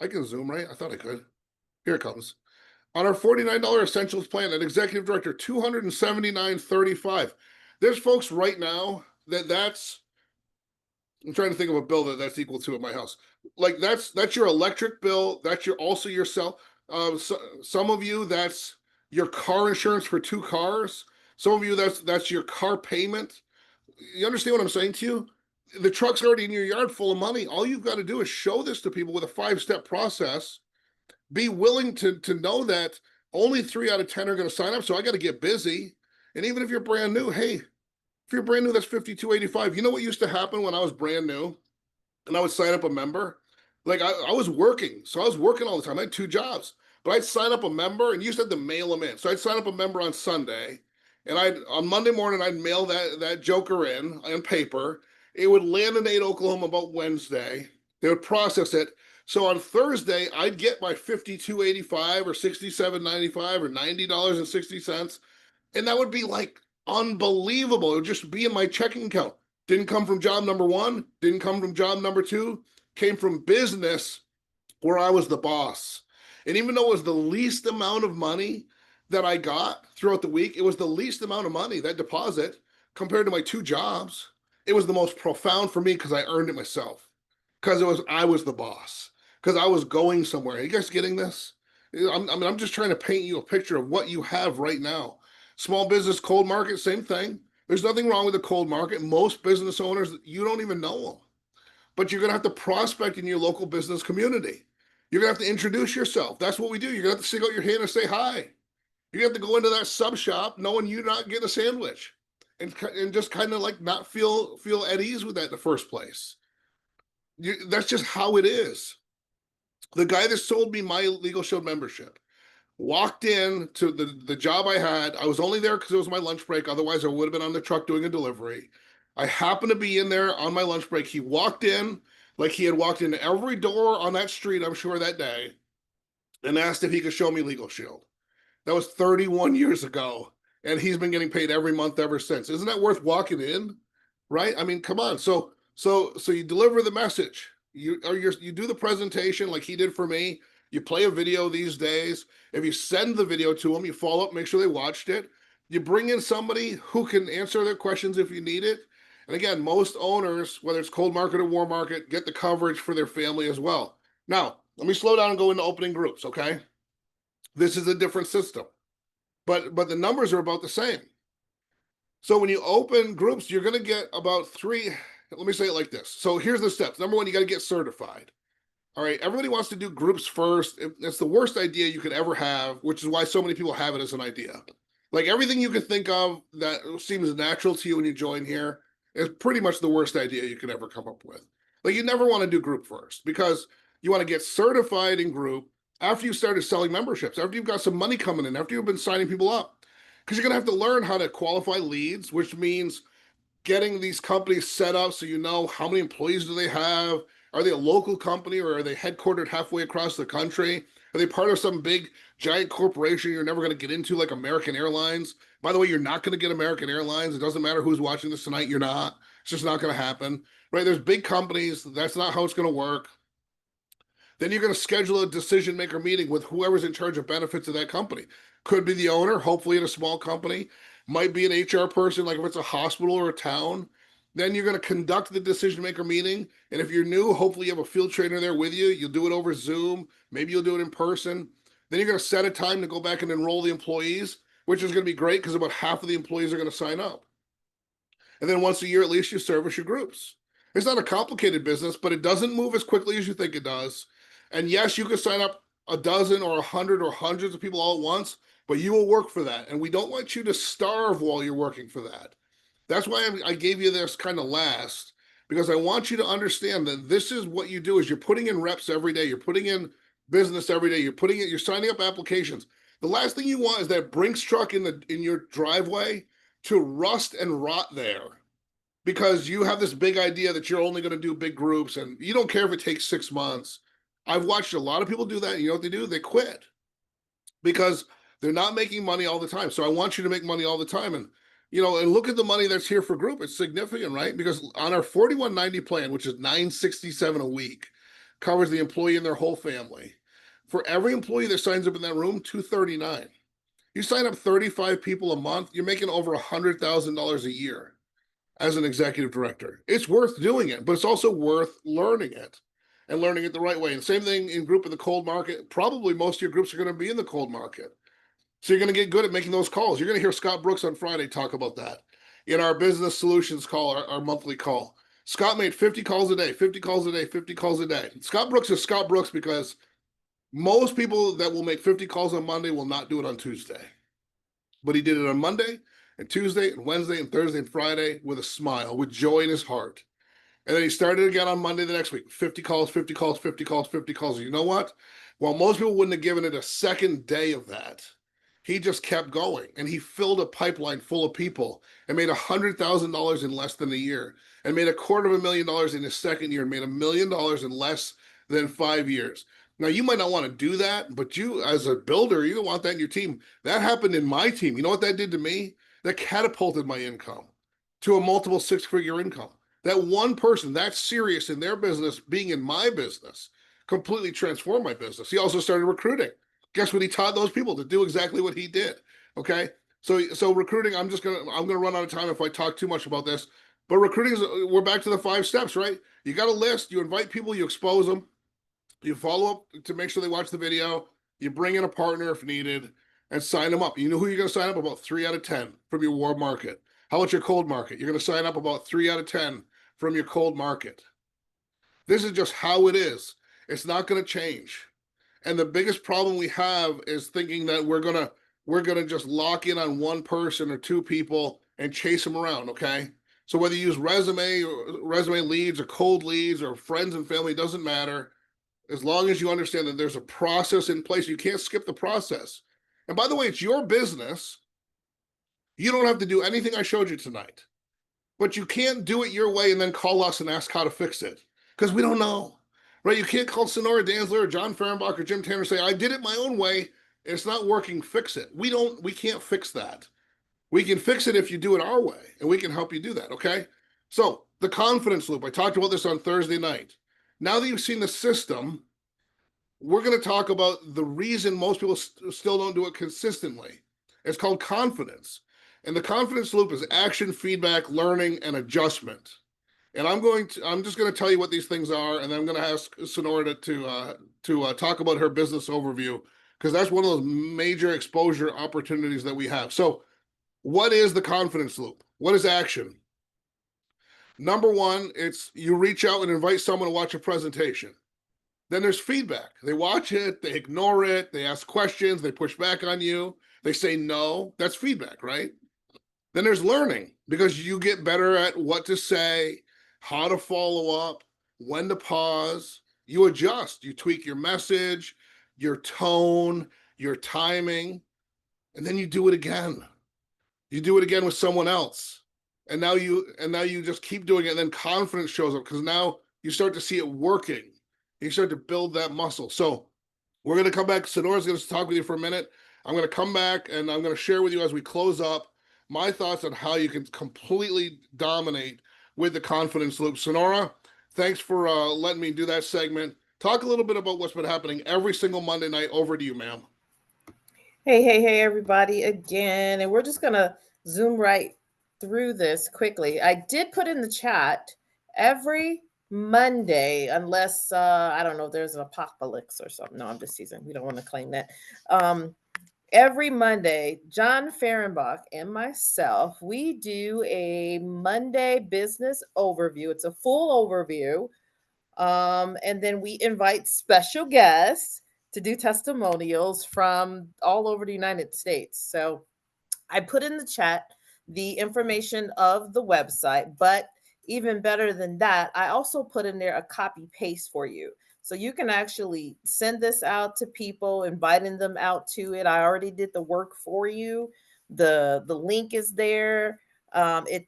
Speaker 2: I can zoom, right? I thought I could. Here it comes. On our $49 essentials plan, an executive director, $279.35. There's folks right now that's, I'm trying to think of a bill that's equal to at my house. Like that's your electric bill. That's also your cell. Some of you, that's your car insurance for 2 cars. Some of you, that's your car payment. You understand what I'm saying to you? The truck's already in your yard full of money. All you've got to do is show this to people with a 5-step process. Be willing to know that only 3 out of 10 are going to sign up. So I got to get busy. And even if you're brand new, hey, if you're brand new, that's $52.85. You know what used to happen when I was brand new and I would sign up a member? Like I was working. So I was working all the time. I had 2 jobs, but I'd sign up a member and you used to have to mail them in. So I'd sign up a member on Sunday. And on Monday morning, I'd mail that joker in on paper. It would land in Ada, Oklahoma about Wednesday. They would process it. So on Thursday, I'd get my $52.85 or $67.95 or $90.60. And that would be like unbelievable. It would just be in my checking account. Didn't come from job number 1. Didn't come from job number 2. Came from business where I was the boss. And even though it was the least amount of money that I got throughout the week, it was the least amount of money, that deposit, compared to my 2 jobs. It was the most profound for me because I earned it myself. Because I was the boss. Because I was going somewhere. Are you guys getting this? I'm just trying to paint you a picture of what you have right now. Small business cold market, same thing. There's nothing wrong with the cold market. Most business owners, you don't even know them. But you're going to have to prospect in your local business community. You're going to have to introduce yourself. That's what we do. You're going to have to stick out your hand and say hi. You have to go into that sub shop knowing you're not getting a sandwich and just kind of like not feel at ease with that in the first place. That's just how it is. The guy that sold me my Legal Shield membership walked in to the job I had. I was only there because it was my lunch break. Otherwise, I would have been on the truck doing a delivery. I happened to be in there on my lunch break. He walked in like he had walked into every door on that street, I'm sure, that day, and asked if he could show me Legal Shield. That was 31 years ago, and he's been getting paid every month ever since. Isn't that worth walking in? Right? I mean, come on. So you deliver the message. You do the presentation like he did for me. You play a video these days. If you send the video to them, you follow up, make sure they watched it. You bring in somebody who can answer their questions if you need it. And again, most owners, whether it's cold market or warm market, get the coverage for their family as well. Now, let me slow down and go into opening groups, okay? This is a different system, but the numbers are about the same. So when you open groups, you're going to get about three. Let me say it like this. So here's the steps. Number one, you got to get certified. All right. Everybody wants to do groups first. It's the worst idea you could ever have, which is why so many people have it as an idea. Like everything you can think of that seems natural to you when you join here is pretty much the worst idea you could ever come up with. Like you never want to do group first because you want to get certified in group after you started selling memberships, after you've got some money coming in, after you've been signing people up. Because you're going to have to learn how to qualify leads, which means getting these companies set up so you know how many employees do they have. Are they a local company or are they headquartered halfway across the country? Are they part of some big giant corporation you're never going to get into like American Airlines? By the way, you're not going to get American Airlines. It doesn't matter who's watching this tonight. You're not. It's just not going to happen, right? There's big companies. That's not how it's going to work. Then you're going to schedule a decision maker meeting with whoever's in charge of benefits of that company. Could be the owner, hopefully in a small company. Might be an HR person, like if it's a hospital or a town. Then you're going to conduct the decision maker meeting. And if you're new, hopefully you have a field trainer there with you. You'll do it over Zoom. Maybe you'll do it in person. Then you're going to set a time to go back and enroll the employees, which is going to be great because about half of the employees are going to sign up. And then once a year, at least you service your groups. It's not a complicated business, but it doesn't move as quickly as you think it does. And yes, you could sign up a dozen or 100 or hundreds of people all at once, but you will work for that. And we don't want you to starve while you're working for that. That's why I gave you this kind of last, because I want you to understand that this is what you do is you're putting in reps every day. You're putting in business every day. You're signing up applications. The last thing you want is that Brinks truck in your driveway to rust and rot there because you have this big idea that you're only going to do big groups and you don't care if it takes 6 months. I've watched a lot of people do that. And you know what they do? They quit because they're not making money all the time. So I want you to make money all the time. And, and look at the money that's here for group. It's significant, right? Because on our 4190 plan, which is $967 a week, covers the employee and their whole family. For every employee that signs up in that room, $239. You sign up 35 people a month, you're making over $100,000 a year as an executive director. It's worth doing it, but it's also worth learning it and learning it the right way. And same thing in group in the cold market. Probably most of your groups are going to be in the cold market. So you're going to get good at making those calls. You're going to hear Scott Brooks on Friday talk about that in our business solutions call, our monthly call. Scott made 50 calls a day, 50 calls a day, 50 calls a day. Scott Brooks is Scott Brooks because most people that will make 50 calls on Monday will not do it on Tuesday. But he did it on Monday and Tuesday and Wednesday and Thursday and Friday with a smile, with joy in his heart. And then he started again on Monday the next week. 50 calls, 50 calls, 50 calls, 50 calls. You know what? While most people wouldn't have given it a second day of that, he just kept going. And he filled a pipeline full of people and made $100,000 in less than a year and made $250,000 in his second year and made $1 million in less than 5 years. Now, you might not want to do that, but you, as a builder, you don't want that in your team. That happened in my team. You know what that did to me? That catapulted my income to a multiple six-figure income. That one person that serious in their business being in my business completely transformed my business. He also started recruiting. Guess what? He taught those people to do exactly what he did. Okay. So recruiting, I'm gonna run out of time if I talk too much about this. But recruiting we're back to the 5 steps, right? You got a list, you invite people, you expose them, you follow up to make sure they watch the video, you bring in a partner if needed, and sign them up. You know who you're gonna sign up? About 3 out of 10 from your warm market. How about your cold market? You're gonna sign up about 3 out of 10 from your cold market. This is just how it is. It's not going to change. And the biggest problem we have is thinking that we're gonna just lock in on one person or 2 people and chase them around. Okay. So whether you use resume leads or cold leads or friends and family, doesn't matter. As long as you understand that there's a process in place, you can't skip the process. And by the way, it's your business. You don't have to do anything I showed you tonight. But you can't do it your way and then call us and ask how to fix it because we don't know, right? You can't call Sonora Danzler or John Fehrenbach or Jim Tanner and say, I did it my own way. And it's not working. Fix it. We can't fix that. We can fix it if you do it our way and we can help you do that. Okay. So the confidence loop, I talked about this on Thursday night. Now that you've seen the system, we're going to talk about the reason most people still don't do it consistently. It's called confidence. And the confidence loop is action, feedback, learning, and adjustment. And I'm just going to tell you what these things are, and then I'm going to ask Sonora to talk about her business overview, because that's one of those major exposure opportunities that we have. So, what is the confidence loop? What is action? Number one, it's you reach out and invite someone to watch a presentation. Then there's feedback. They watch it, they ignore it, they ask questions, they push back on you, they say no. That's feedback, right? Then there's learning, because you get better at what to say, how to follow up, when to pause. You adjust, you tweak your message, your tone, your timing, and then you do it again. You do it again with someone else. And now you just keep doing it, and then confidence shows up, because now you start to see it working. You start to build that muscle. So we're going to come back. Sonora's going to talk with you for a minute. I'm going to come back, and I'm going to share with you as we close up my thoughts on how you can completely dominate with the confidence loop. Sonora, thanks for letting me do that segment. Talk a little bit about what's been happening every single Monday night. Over to you, ma'am.
Speaker 5: Hey, everybody again. And we're just going to zoom right through this quickly. I did put in the chat every Monday, unless, I don't know, there's an apocalypse or something. No, I'm just teasing. We don't want to claim that. Every Monday, John Fehrenbach and myself, we do a Monday business overview. It's a full overview. And then we invite special guests to do testimonials from all over the United States. So I put in the chat the information of the website, but even better than that, I also put in there a copy paste for you. So you can actually send this out to people, inviting them out to it. I already did the work for you. The link is there. It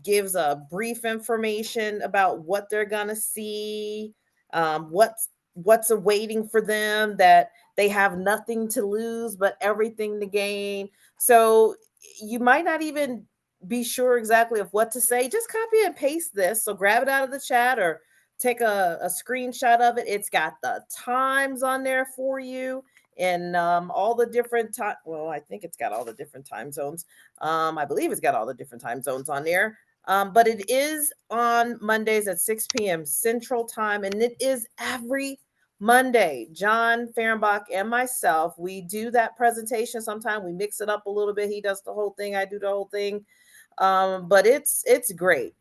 Speaker 5: gives a brief information about what they're gonna see, what's awaiting for them, that they have nothing to lose but everything to gain. So you might not even be sure exactly of what to say. Just copy and paste this. So grab it out of the chat or take a screenshot of it. It's got the times on there for you, and all the different time. Well, I think it's got all the different time zones. I believe it's got all the different time zones on there. But it is on Mondays at 6 p.m. Central Time, and it is every Monday. John Fehrenbach and myself, we do that presentation. Sometimes we mix it up a little bit. He does the whole thing, I do the whole thing. But it's great.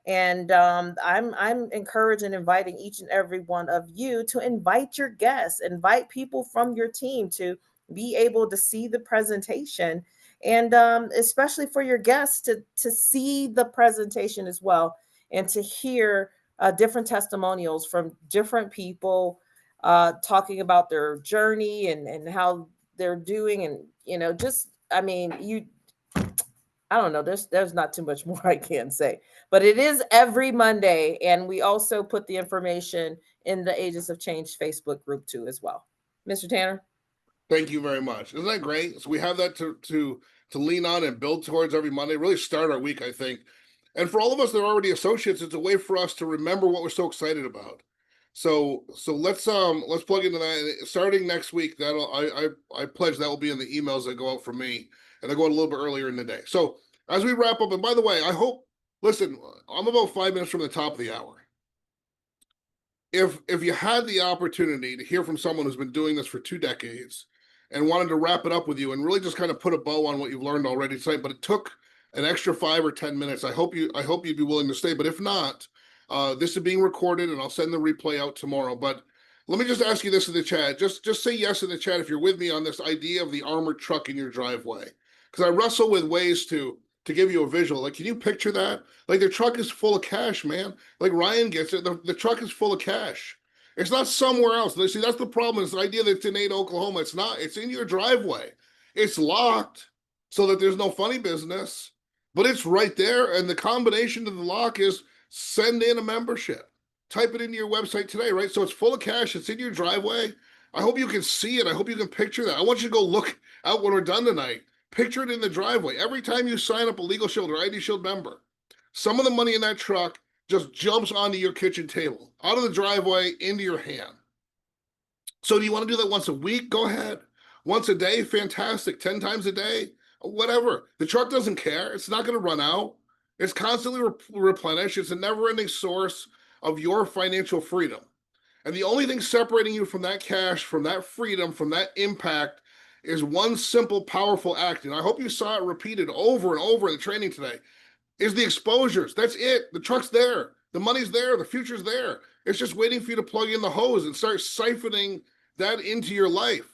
Speaker 5: And I'm encouraging, inviting each and every one of you to invite your guests, invite people from your team to be able to see the presentation, and especially for your guests to see the presentation as well, and to hear different testimonials from different people talking about their journey and how they're doing, and just, I mean, I don't know. There's not too much more I can say, but it is every Monday, and we also put the information in the Agents of Change Facebook group too as well. Mr. Tanner.
Speaker 2: Thank you very much. Isn't that great? So we have that to lean on and build towards every Monday. Really start our week, I think. And for all of us that are already associates, it's a way for us to remember what we're so excited about. So let's plug into that. Starting next week, I pledge that will be in the emails that go out from me, and they're going a little bit earlier in the day. So as we wrap up, and by the way, listen, I'm about 5 minutes from the top of the hour. If you had the opportunity to hear from someone who's been doing this for 2 decades and wanted to wrap it up with you and really just kind of put a bow on what you've learned already tonight, but it took an extra 5 or 10 minutes, I hope you'd be willing to stay. But if not, this is being recorded, and I'll send the replay out tomorrow. But let me just ask you this in the chat. Just say yes in the chat if you're with me on this idea of the armored truck in your driveway, because I wrestle with ways to give you a visual. Like, can you picture that? Like, the truck is full of cash, man. Like, Ryan gets it. The truck is full of cash. It's not somewhere else. See, that's the problem. It's the idea that it's in Ada, Oklahoma. It's not. It's in your driveway. It's locked so that there's no funny business, but it's right there. And the combination to the lock is send in a membership. Type it into your website today, right? So it's full of cash. It's in your driveway. I hope you can see it. I hope you can picture that. I want you to go look out when we're done tonight. Picture it in the driveway. Every time you sign up a Legal Shield or ID Shield member, some of the money in that truck just jumps onto your kitchen table, out of the driveway, into your hand. So do you want to do that once a week? Go ahead. Once a day, fantastic. 10 times a day, whatever. The truck doesn't care. It's not going to run out. It's constantly replenished. It's a never-ending source of your financial freedom. And the only thing separating you from that cash, from that freedom, from that impact is one simple, powerful act. And I hope you saw it repeated over and over in the training today, is the exposures. That's it. The truck's there. The money's there. The future's there. It's just waiting for you to plug in the hose and start siphoning that into your life.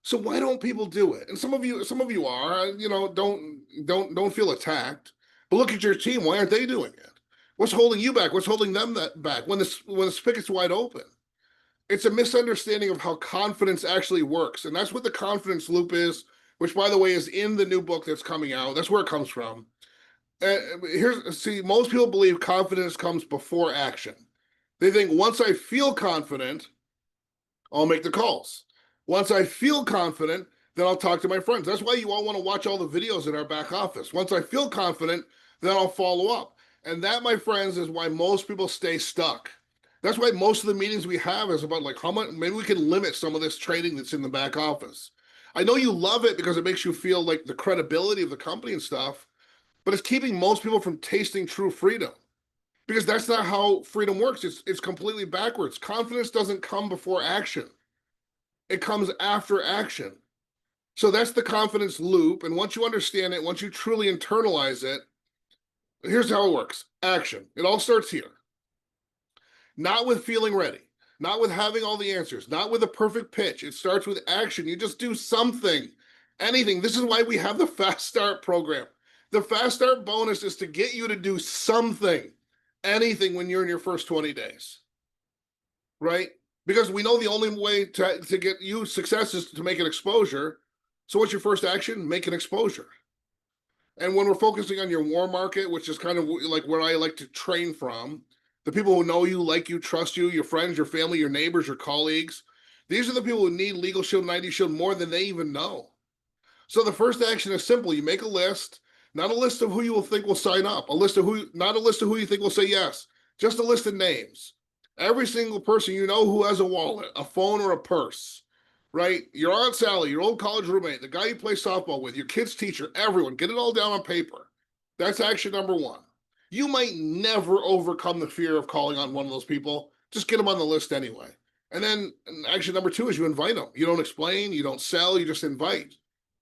Speaker 2: So why don't people do it? And some of you are, don't feel attacked. But look at your team. Why aren't they doing it? What's holding you back? What's holding them back when the spigot's wide open? It's a misunderstanding of how confidence actually works. And that's what the confidence loop is, which, by the way, is in the new book that's coming out. That's where it comes from. Most people believe confidence comes before action. They think once I feel confident, I'll make the calls. Once I feel confident, then I'll talk to my friends. That's why you all want to watch all the videos in our back office. Once I feel confident, then I'll follow up. And that, my friends, is why most people stay stuck. That's why most of the meetings we have is about like how much, maybe we can limit some of this training that's in the back office. I know you love it because it makes you feel like the credibility of the company and stuff, but it's keeping most people from tasting true freedom. Because that's not how freedom works. It's completely backwards. Confidence doesn't come before action. It comes after action. So that's the confidence loop. And once you understand it, once you truly internalize it, here's how it works. Action. It all starts here. Not with feeling ready, not with having all the answers, not with a perfect pitch. It starts with action. You just do something, anything. This is why we have the Fast Start program. The Fast Start bonus is to get you to do something, anything when you're in your first 20 days, right? Because we know the only way to get you success is to make an exposure. So what's your first action? Make an exposure. And when we're focusing on your warm market, which is kind of like where I like to train from, the people who know you, like you, trust you, your friends, your family, your neighbors, your colleagues, these are the people who need Legal Shield and ID Shield more than they even know. So the first action is simple. You make a list, not a list of who you will think will sign up, not a list of who you think will say yes, just a list of names. Every single person you know who has a wallet, a phone, or a purse, right? Your Aunt Sally, your old college roommate, the guy you play softball with, your kid's teacher, everyone, get it all down on paper. That's action number one. You might never overcome the fear of calling on one of those people. Just get them on the list anyway. And then action number two is you invite them. You don't explain, you don't sell, you just invite,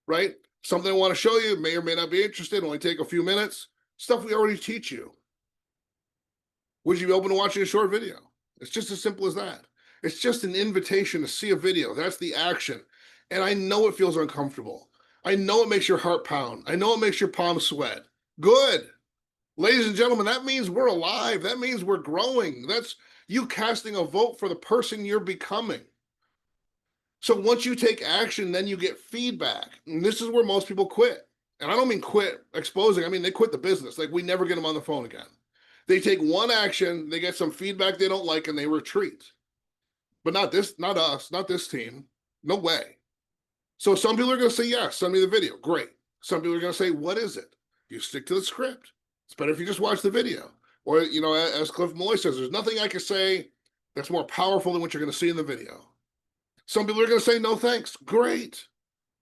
Speaker 2: right? Something I want to show you, may or may not be interested, only take a few minutes. Stuff we already teach you. Would you be open to watching a short video? It's just as simple as that. It's just an invitation to see a video. That's the action. And I know it feels uncomfortable. I know it makes your heart pound. I know it makes your palms sweat. Good. Ladies and gentlemen, that means we're alive. That means we're growing. That's you casting a vote for the person you're becoming. So once you take action, then you get feedback. And this is where most people quit. And I don't mean quit exposing. I mean, they quit the business. Like we never get them on the phone again. They take one action, they get some feedback they don't like, and they retreat. But not us, not this team. No way. So some people are going to say, yes, send me the video. Great. Some people are going to say, what is it? You stick to the script. It's better if you just watch the video. Or, as Cliff Malloy says, there's nothing I can say that's more powerful than what you're going to see in the video. Some people are going to say, no, thanks. Great.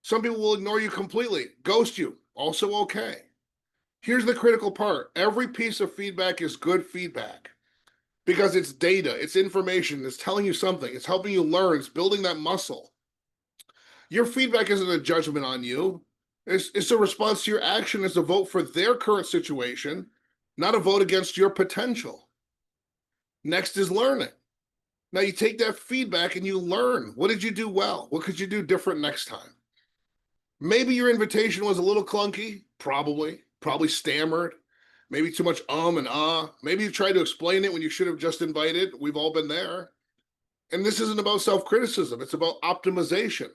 Speaker 2: Some people will ignore you completely, ghost you. Also okay. Here's the critical part. Every piece of feedback is good feedback because it's data, it's information, it's telling you something, it's helping you learn, it's building that muscle. Your feedback isn't a judgment on you. It's a response to your action. It's a vote for their current situation, not a vote against your potential. Next is learning. Now you take that feedback and you learn. What did you do well? What could you do different next time? Maybe your invitation was a little clunky, probably stammered, maybe too much and ah. Maybe you tried to explain it when you should have just invited. We've all been there. And this isn't about self-criticism. It's about optimization.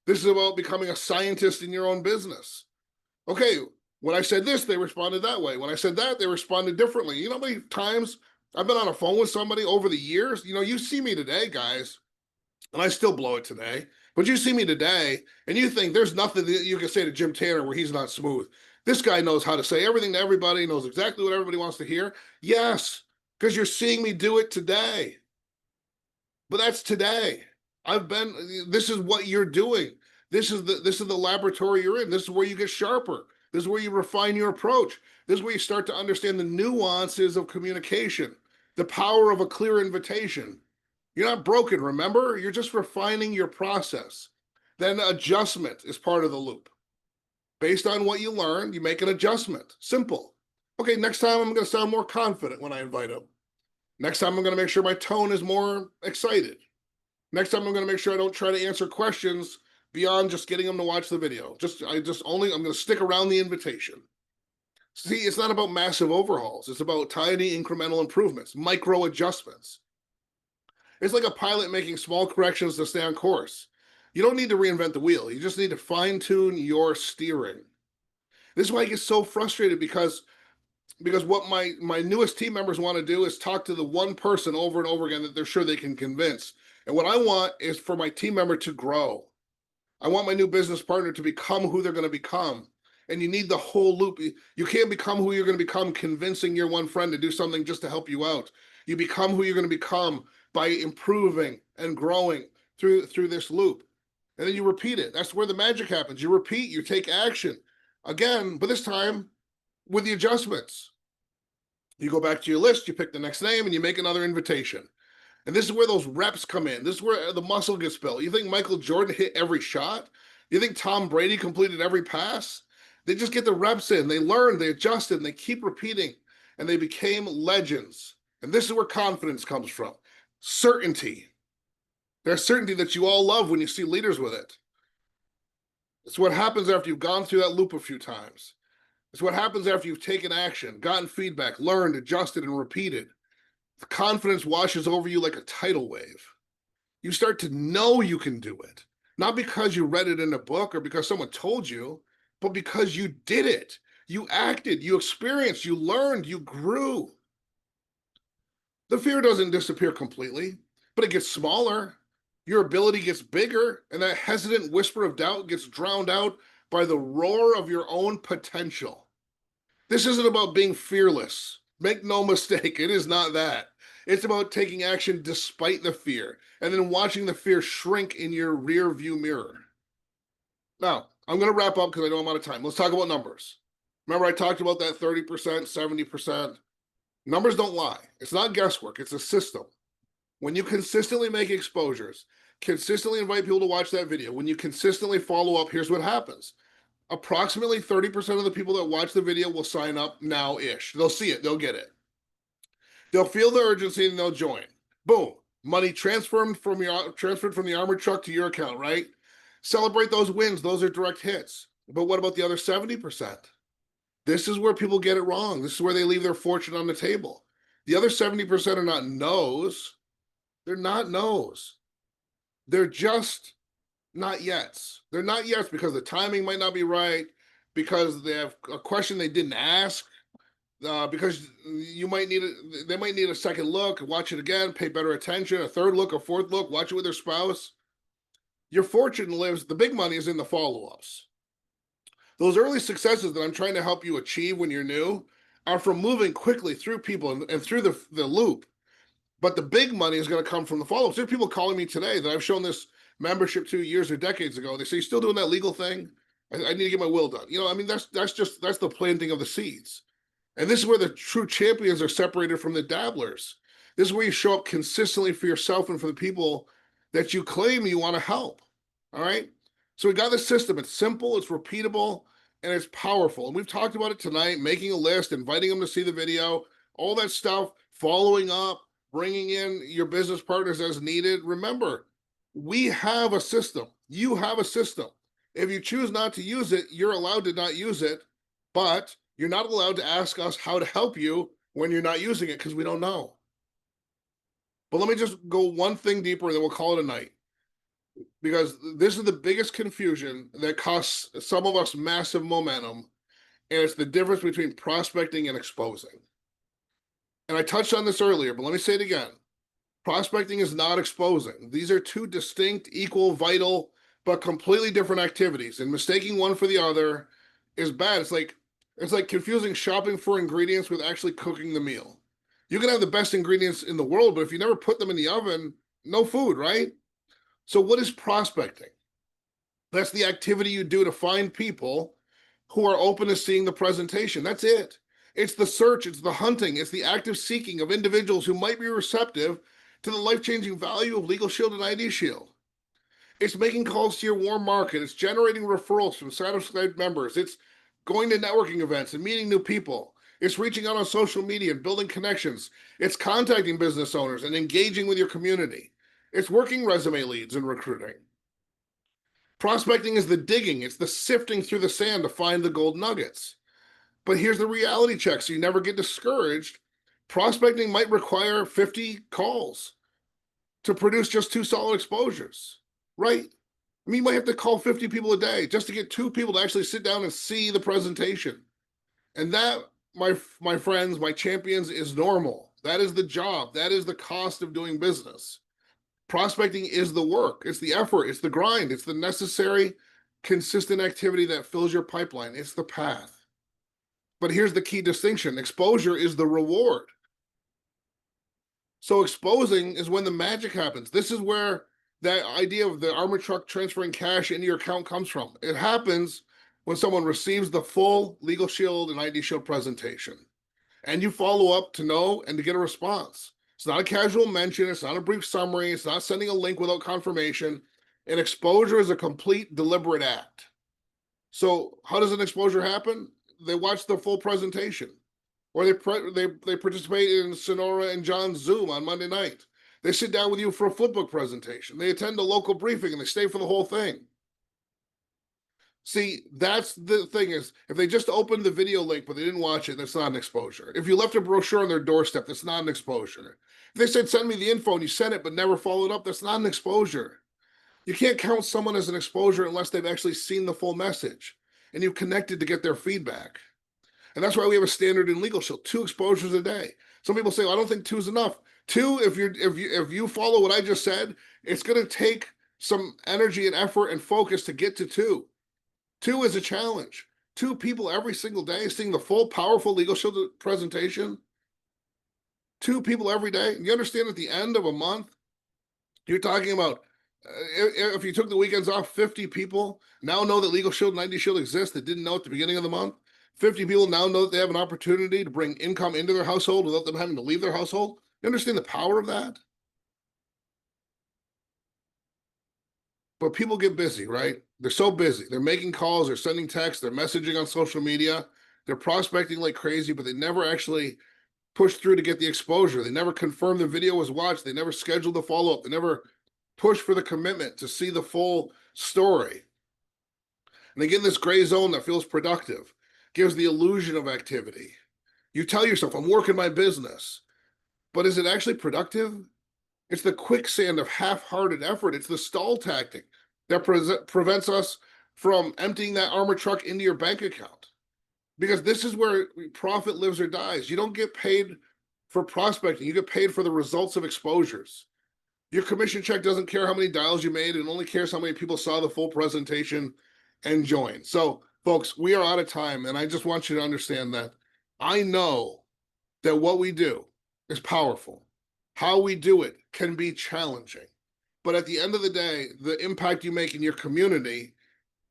Speaker 2: This is about becoming a scientist in your own business. Okay, when I said this, they responded that way. When I said that, they responded differently. You know how many times I've been on a phone with somebody over the years? You see me today, guys, and I still blow it today. But you see me today, and you think there's nothing that you can say to Jim Tanner where he's not smooth. This guy knows how to say everything to everybody, knows exactly what everybody wants to hear. Yes, because you're seeing me do it today. But that's today. This is what you're doing. This is the laboratory you're in. This is where you get sharper. This is where you refine your approach. This is where you start to understand the nuances of communication, the power of a clear invitation. You're not broken, remember? You're just refining your process. Then adjustment is part of the loop. Based on what you learn, you make an adjustment. Simple. Okay, next time I'm going to sound more confident when I invite them. Next time I'm going to make sure my tone is more excited. Next time I'm going to make sure I don't try to answer questions beyond just getting them to watch the video. I'm going to stick around the invitation. See, it's not about massive overhauls. It's about tiny incremental improvements, micro adjustments. It's like a pilot making small corrections to stay on course. You don't need to reinvent the wheel. You just need to fine tune your steering. This is why I get so frustrated because what my newest team members want to do is talk to the one person over and over again that they're sure they can convince. And what I want is for my team member to grow. I want my new business partner to become who they're going to become. And you need the whole loop. You can't become who you're going to become convincing your one friend to do something just to help you out. You become who you're going to become by improving and growing through this loop. And then you repeat it. That's where the magic happens. You repeat, you take action again, but this time with the adjustments. You go back to your list, you pick the next name, and you make another invitation. And this is where those reps come in. This is where the muscle gets built. You think Michael Jordan hit every shot? You think Tom Brady completed every pass? They just get the reps in. They learn, they adjusted, and they keep repeating. And they became legends. And this is where confidence comes from. Certainty. There's certainty that you all love when you see leaders with it. It's what happens after you've gone through that loop a few times. It's what happens after you've taken action, gotten feedback, learned, adjusted, and repeated. The confidence washes over you like a tidal wave. You start to know you can do it, not because you read it in a book or because someone told you, but because you did it. You acted, you experienced, you learned, you grew. The fear doesn't disappear completely, but it gets smaller. Your ability gets bigger, and that hesitant whisper of doubt gets drowned out by the roar of your own potential. This isn't about being fearless. Make no mistake, it is not that. It's about taking action despite the fear, and then watching the fear shrink in your rear view mirror. Now, I'm going to wrap up because I know I'm out of time. Let's talk about numbers. Remember I talked about that 30%, 70%? Numbers don't lie. It's not guesswork. It's a system. When you consistently make exposures, consistently invite people to watch that video, when you consistently follow up, here's what happens. Approximately 30% of the people that watch the video will sign up now-ish. They'll see it. They'll get it. They'll feel the urgency and they'll join. Boom. Money transferred from the armored truck to your account, right? Celebrate those wins. Those are direct hits. But what about the other 70%? This is where people get it wrong. This is where they leave their fortune on the table. The other 70% are not no's. They're not no's. They're just not yets. They're not yets because the timing might not be right, because they have a question they didn't ask, because they might need a second look, watch it again, pay better attention, a third look, a fourth look, watch it with their spouse. Your fortune lives, the big money is in the follow-ups. Those early successes that I'm trying to help you achieve when you're new are from moving quickly through people and through the loop. But the big money is going to come from the follow-ups. There are people calling me today that I've shown this membership 2 years or decades ago. They say, "You still doing that legal thing? I need to get my will done." I mean, that's the planting of the seeds. And this is where the true champions are separated from the dabblers. This is where you show up consistently for yourself and for the people that you claim you want to help. All right. So we got this system. It's simple, it's repeatable, and it's powerful. And we've talked about it tonight, making a list, inviting them to see the video, all that stuff, following up, bringing in your business partners as needed. Remember, we have a system. You have a system. If you choose not to use it, you're allowed to not use it, but you're not allowed to ask us how to help you when you're not using it because we don't know. But let me just go one thing deeper and then we'll call it a night. Because this is the biggest confusion that costs some of us massive momentum, and it's the difference between prospecting and exposing. And I touched on this earlier, but let me say it again. Prospecting is not exposing. These are two distinct, equal, vital, but completely different activities. And mistaking one for the other is bad. It's like confusing shopping for ingredients with actually cooking the meal. You can have the best ingredients in the world, but if you never put them in the oven, no food, right? So what is prospecting? That's the activity you do to find people who are open to seeing the presentation. That's it. It's the search, it's the hunting, it's the active seeking of individuals who might be receptive to the life-changing value of Legal Shield and ID Shield. It's making calls to your warm market. It's generating referrals from satisfied members. It's going to networking events and meeting new people. It's reaching out on social media and building connections. It's contacting business owners and engaging with your community. It's working resume leads and recruiting. Prospecting is the digging. It's the sifting through the sand to find the gold nuggets. But here's the reality check so you never get discouraged. Prospecting might require 50 calls to produce just 2 solid exposures, right? I mean, you might have to call 50 people a day just to get 2 people to actually sit down and see the presentation. And that, my friends, my champions, is normal. That is the job. That is the cost of doing business. Prospecting is the work. It's the effort. It's the grind. It's the necessary, consistent activity that fills your pipeline. It's the path. But here's the key distinction. Exposure is the reward. So exposing is when the magic happens. This is where that idea of the armored truck transferring cash into your account comes from. It happens when someone receives the full Legal Shield and ID Shield presentation, and you follow up to know and to get a response. It's not a casual mention. It's not a brief summary. It's not sending a link without confirmation. An exposure is a complete deliberate act. So how does an exposure happen? They watch the full presentation, or they participate in Sonora and John's Zoom on Monday night. They sit down with you for a flipbook presentation. They attend a local briefing and they stay for the whole thing. See, that's the thing is, if they just opened the video link but they didn't watch it, that's not an exposure. If you left a brochure on their doorstep, that's not an exposure. If they said, send me the info and you sent it but never followed up, that's not an exposure. You can't count someone as an exposure unless they've actually seen the full message and you've connected to get their feedback. And that's why we have a standard in Legal Shield, 2 exposures a day. Some people say, well, I don't think 2 is enough. 2, if you follow what I just said, it's going to take some energy and effort and focus to get to 2. 2 is a challenge. 2 people every single day seeing the full, powerful Legal Shield presentation. 2 people every day. You understand at the end of a month, you're talking about, if you took the weekends off, 50 people now know that Legal Shield and ID Shield exists that didn't know at the beginning of the month. 50 people now know that they have an opportunity to bring income into their household without them having to leave their household. You understand the power of that? But people get busy, right? They're so busy. They're making calls, they're sending texts, they're messaging on social media, they're prospecting like crazy, but they never actually push through to get the exposure. They never confirm the video was watched. They never scheduled the follow-up. They never push for the commitment to see the full story. And they get in this gray zone that feels productive, gives the illusion of activity. You tell yourself, I'm working my business, but is it actually productive? It's the quicksand of half-hearted effort. It's the stall tactic that prevents us from emptying that armored truck into your bank account. Because this is where profit lives or dies. You don't get paid for prospecting. You get paid for the results of exposures. Your commission check doesn't care how many dials you made. It only cares how many people saw the full presentation and joined. So, folks, we are out of time, and I just want you to understand that I know that what we do is powerful. How we do it can be challenging. But at the end of the day, the impact you make in your community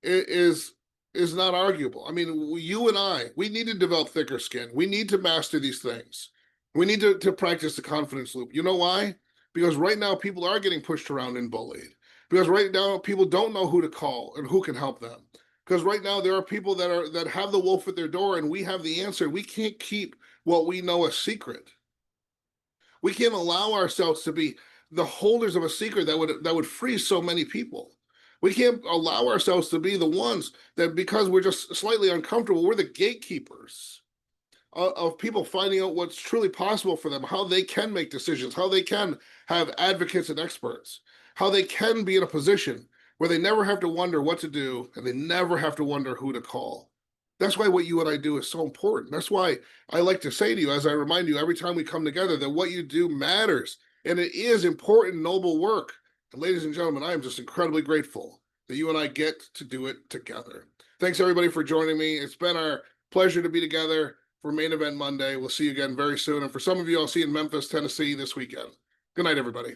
Speaker 2: is not arguable. I mean, you and I, we need to develop thicker skin. We need to master these things. We need to practice the confidence loop. You know why? Because right now people are getting pushed around and bullied. Because right now people don't know who to call and who can help them. Because right now there are people that have the wolf at their door and we have the answer. We can't keep what we know a secret. We can't allow ourselves to be the holders of a secret that would freeze so many people. We can't allow ourselves to be the ones that, because we're just slightly uncomfortable, we're the gatekeepers of people finding out what's truly possible for them, how they can make decisions, how they can have advocates and experts, how they can be in a position where they never have to wonder what to do and they never have to wonder who to call. That's why what you and I do is so important. That's why I like to say to you, as I remind you every time we come together, that what you do matters. And it is important, noble work. And ladies and gentlemen, I am just incredibly grateful that you and I get to do it together. Thanks everybody for joining me. It's been our pleasure to be together for Main Event Monday. We'll see you again very soon. And for some of you, I'll see you in Memphis, Tennessee this weekend. Good night, everybody.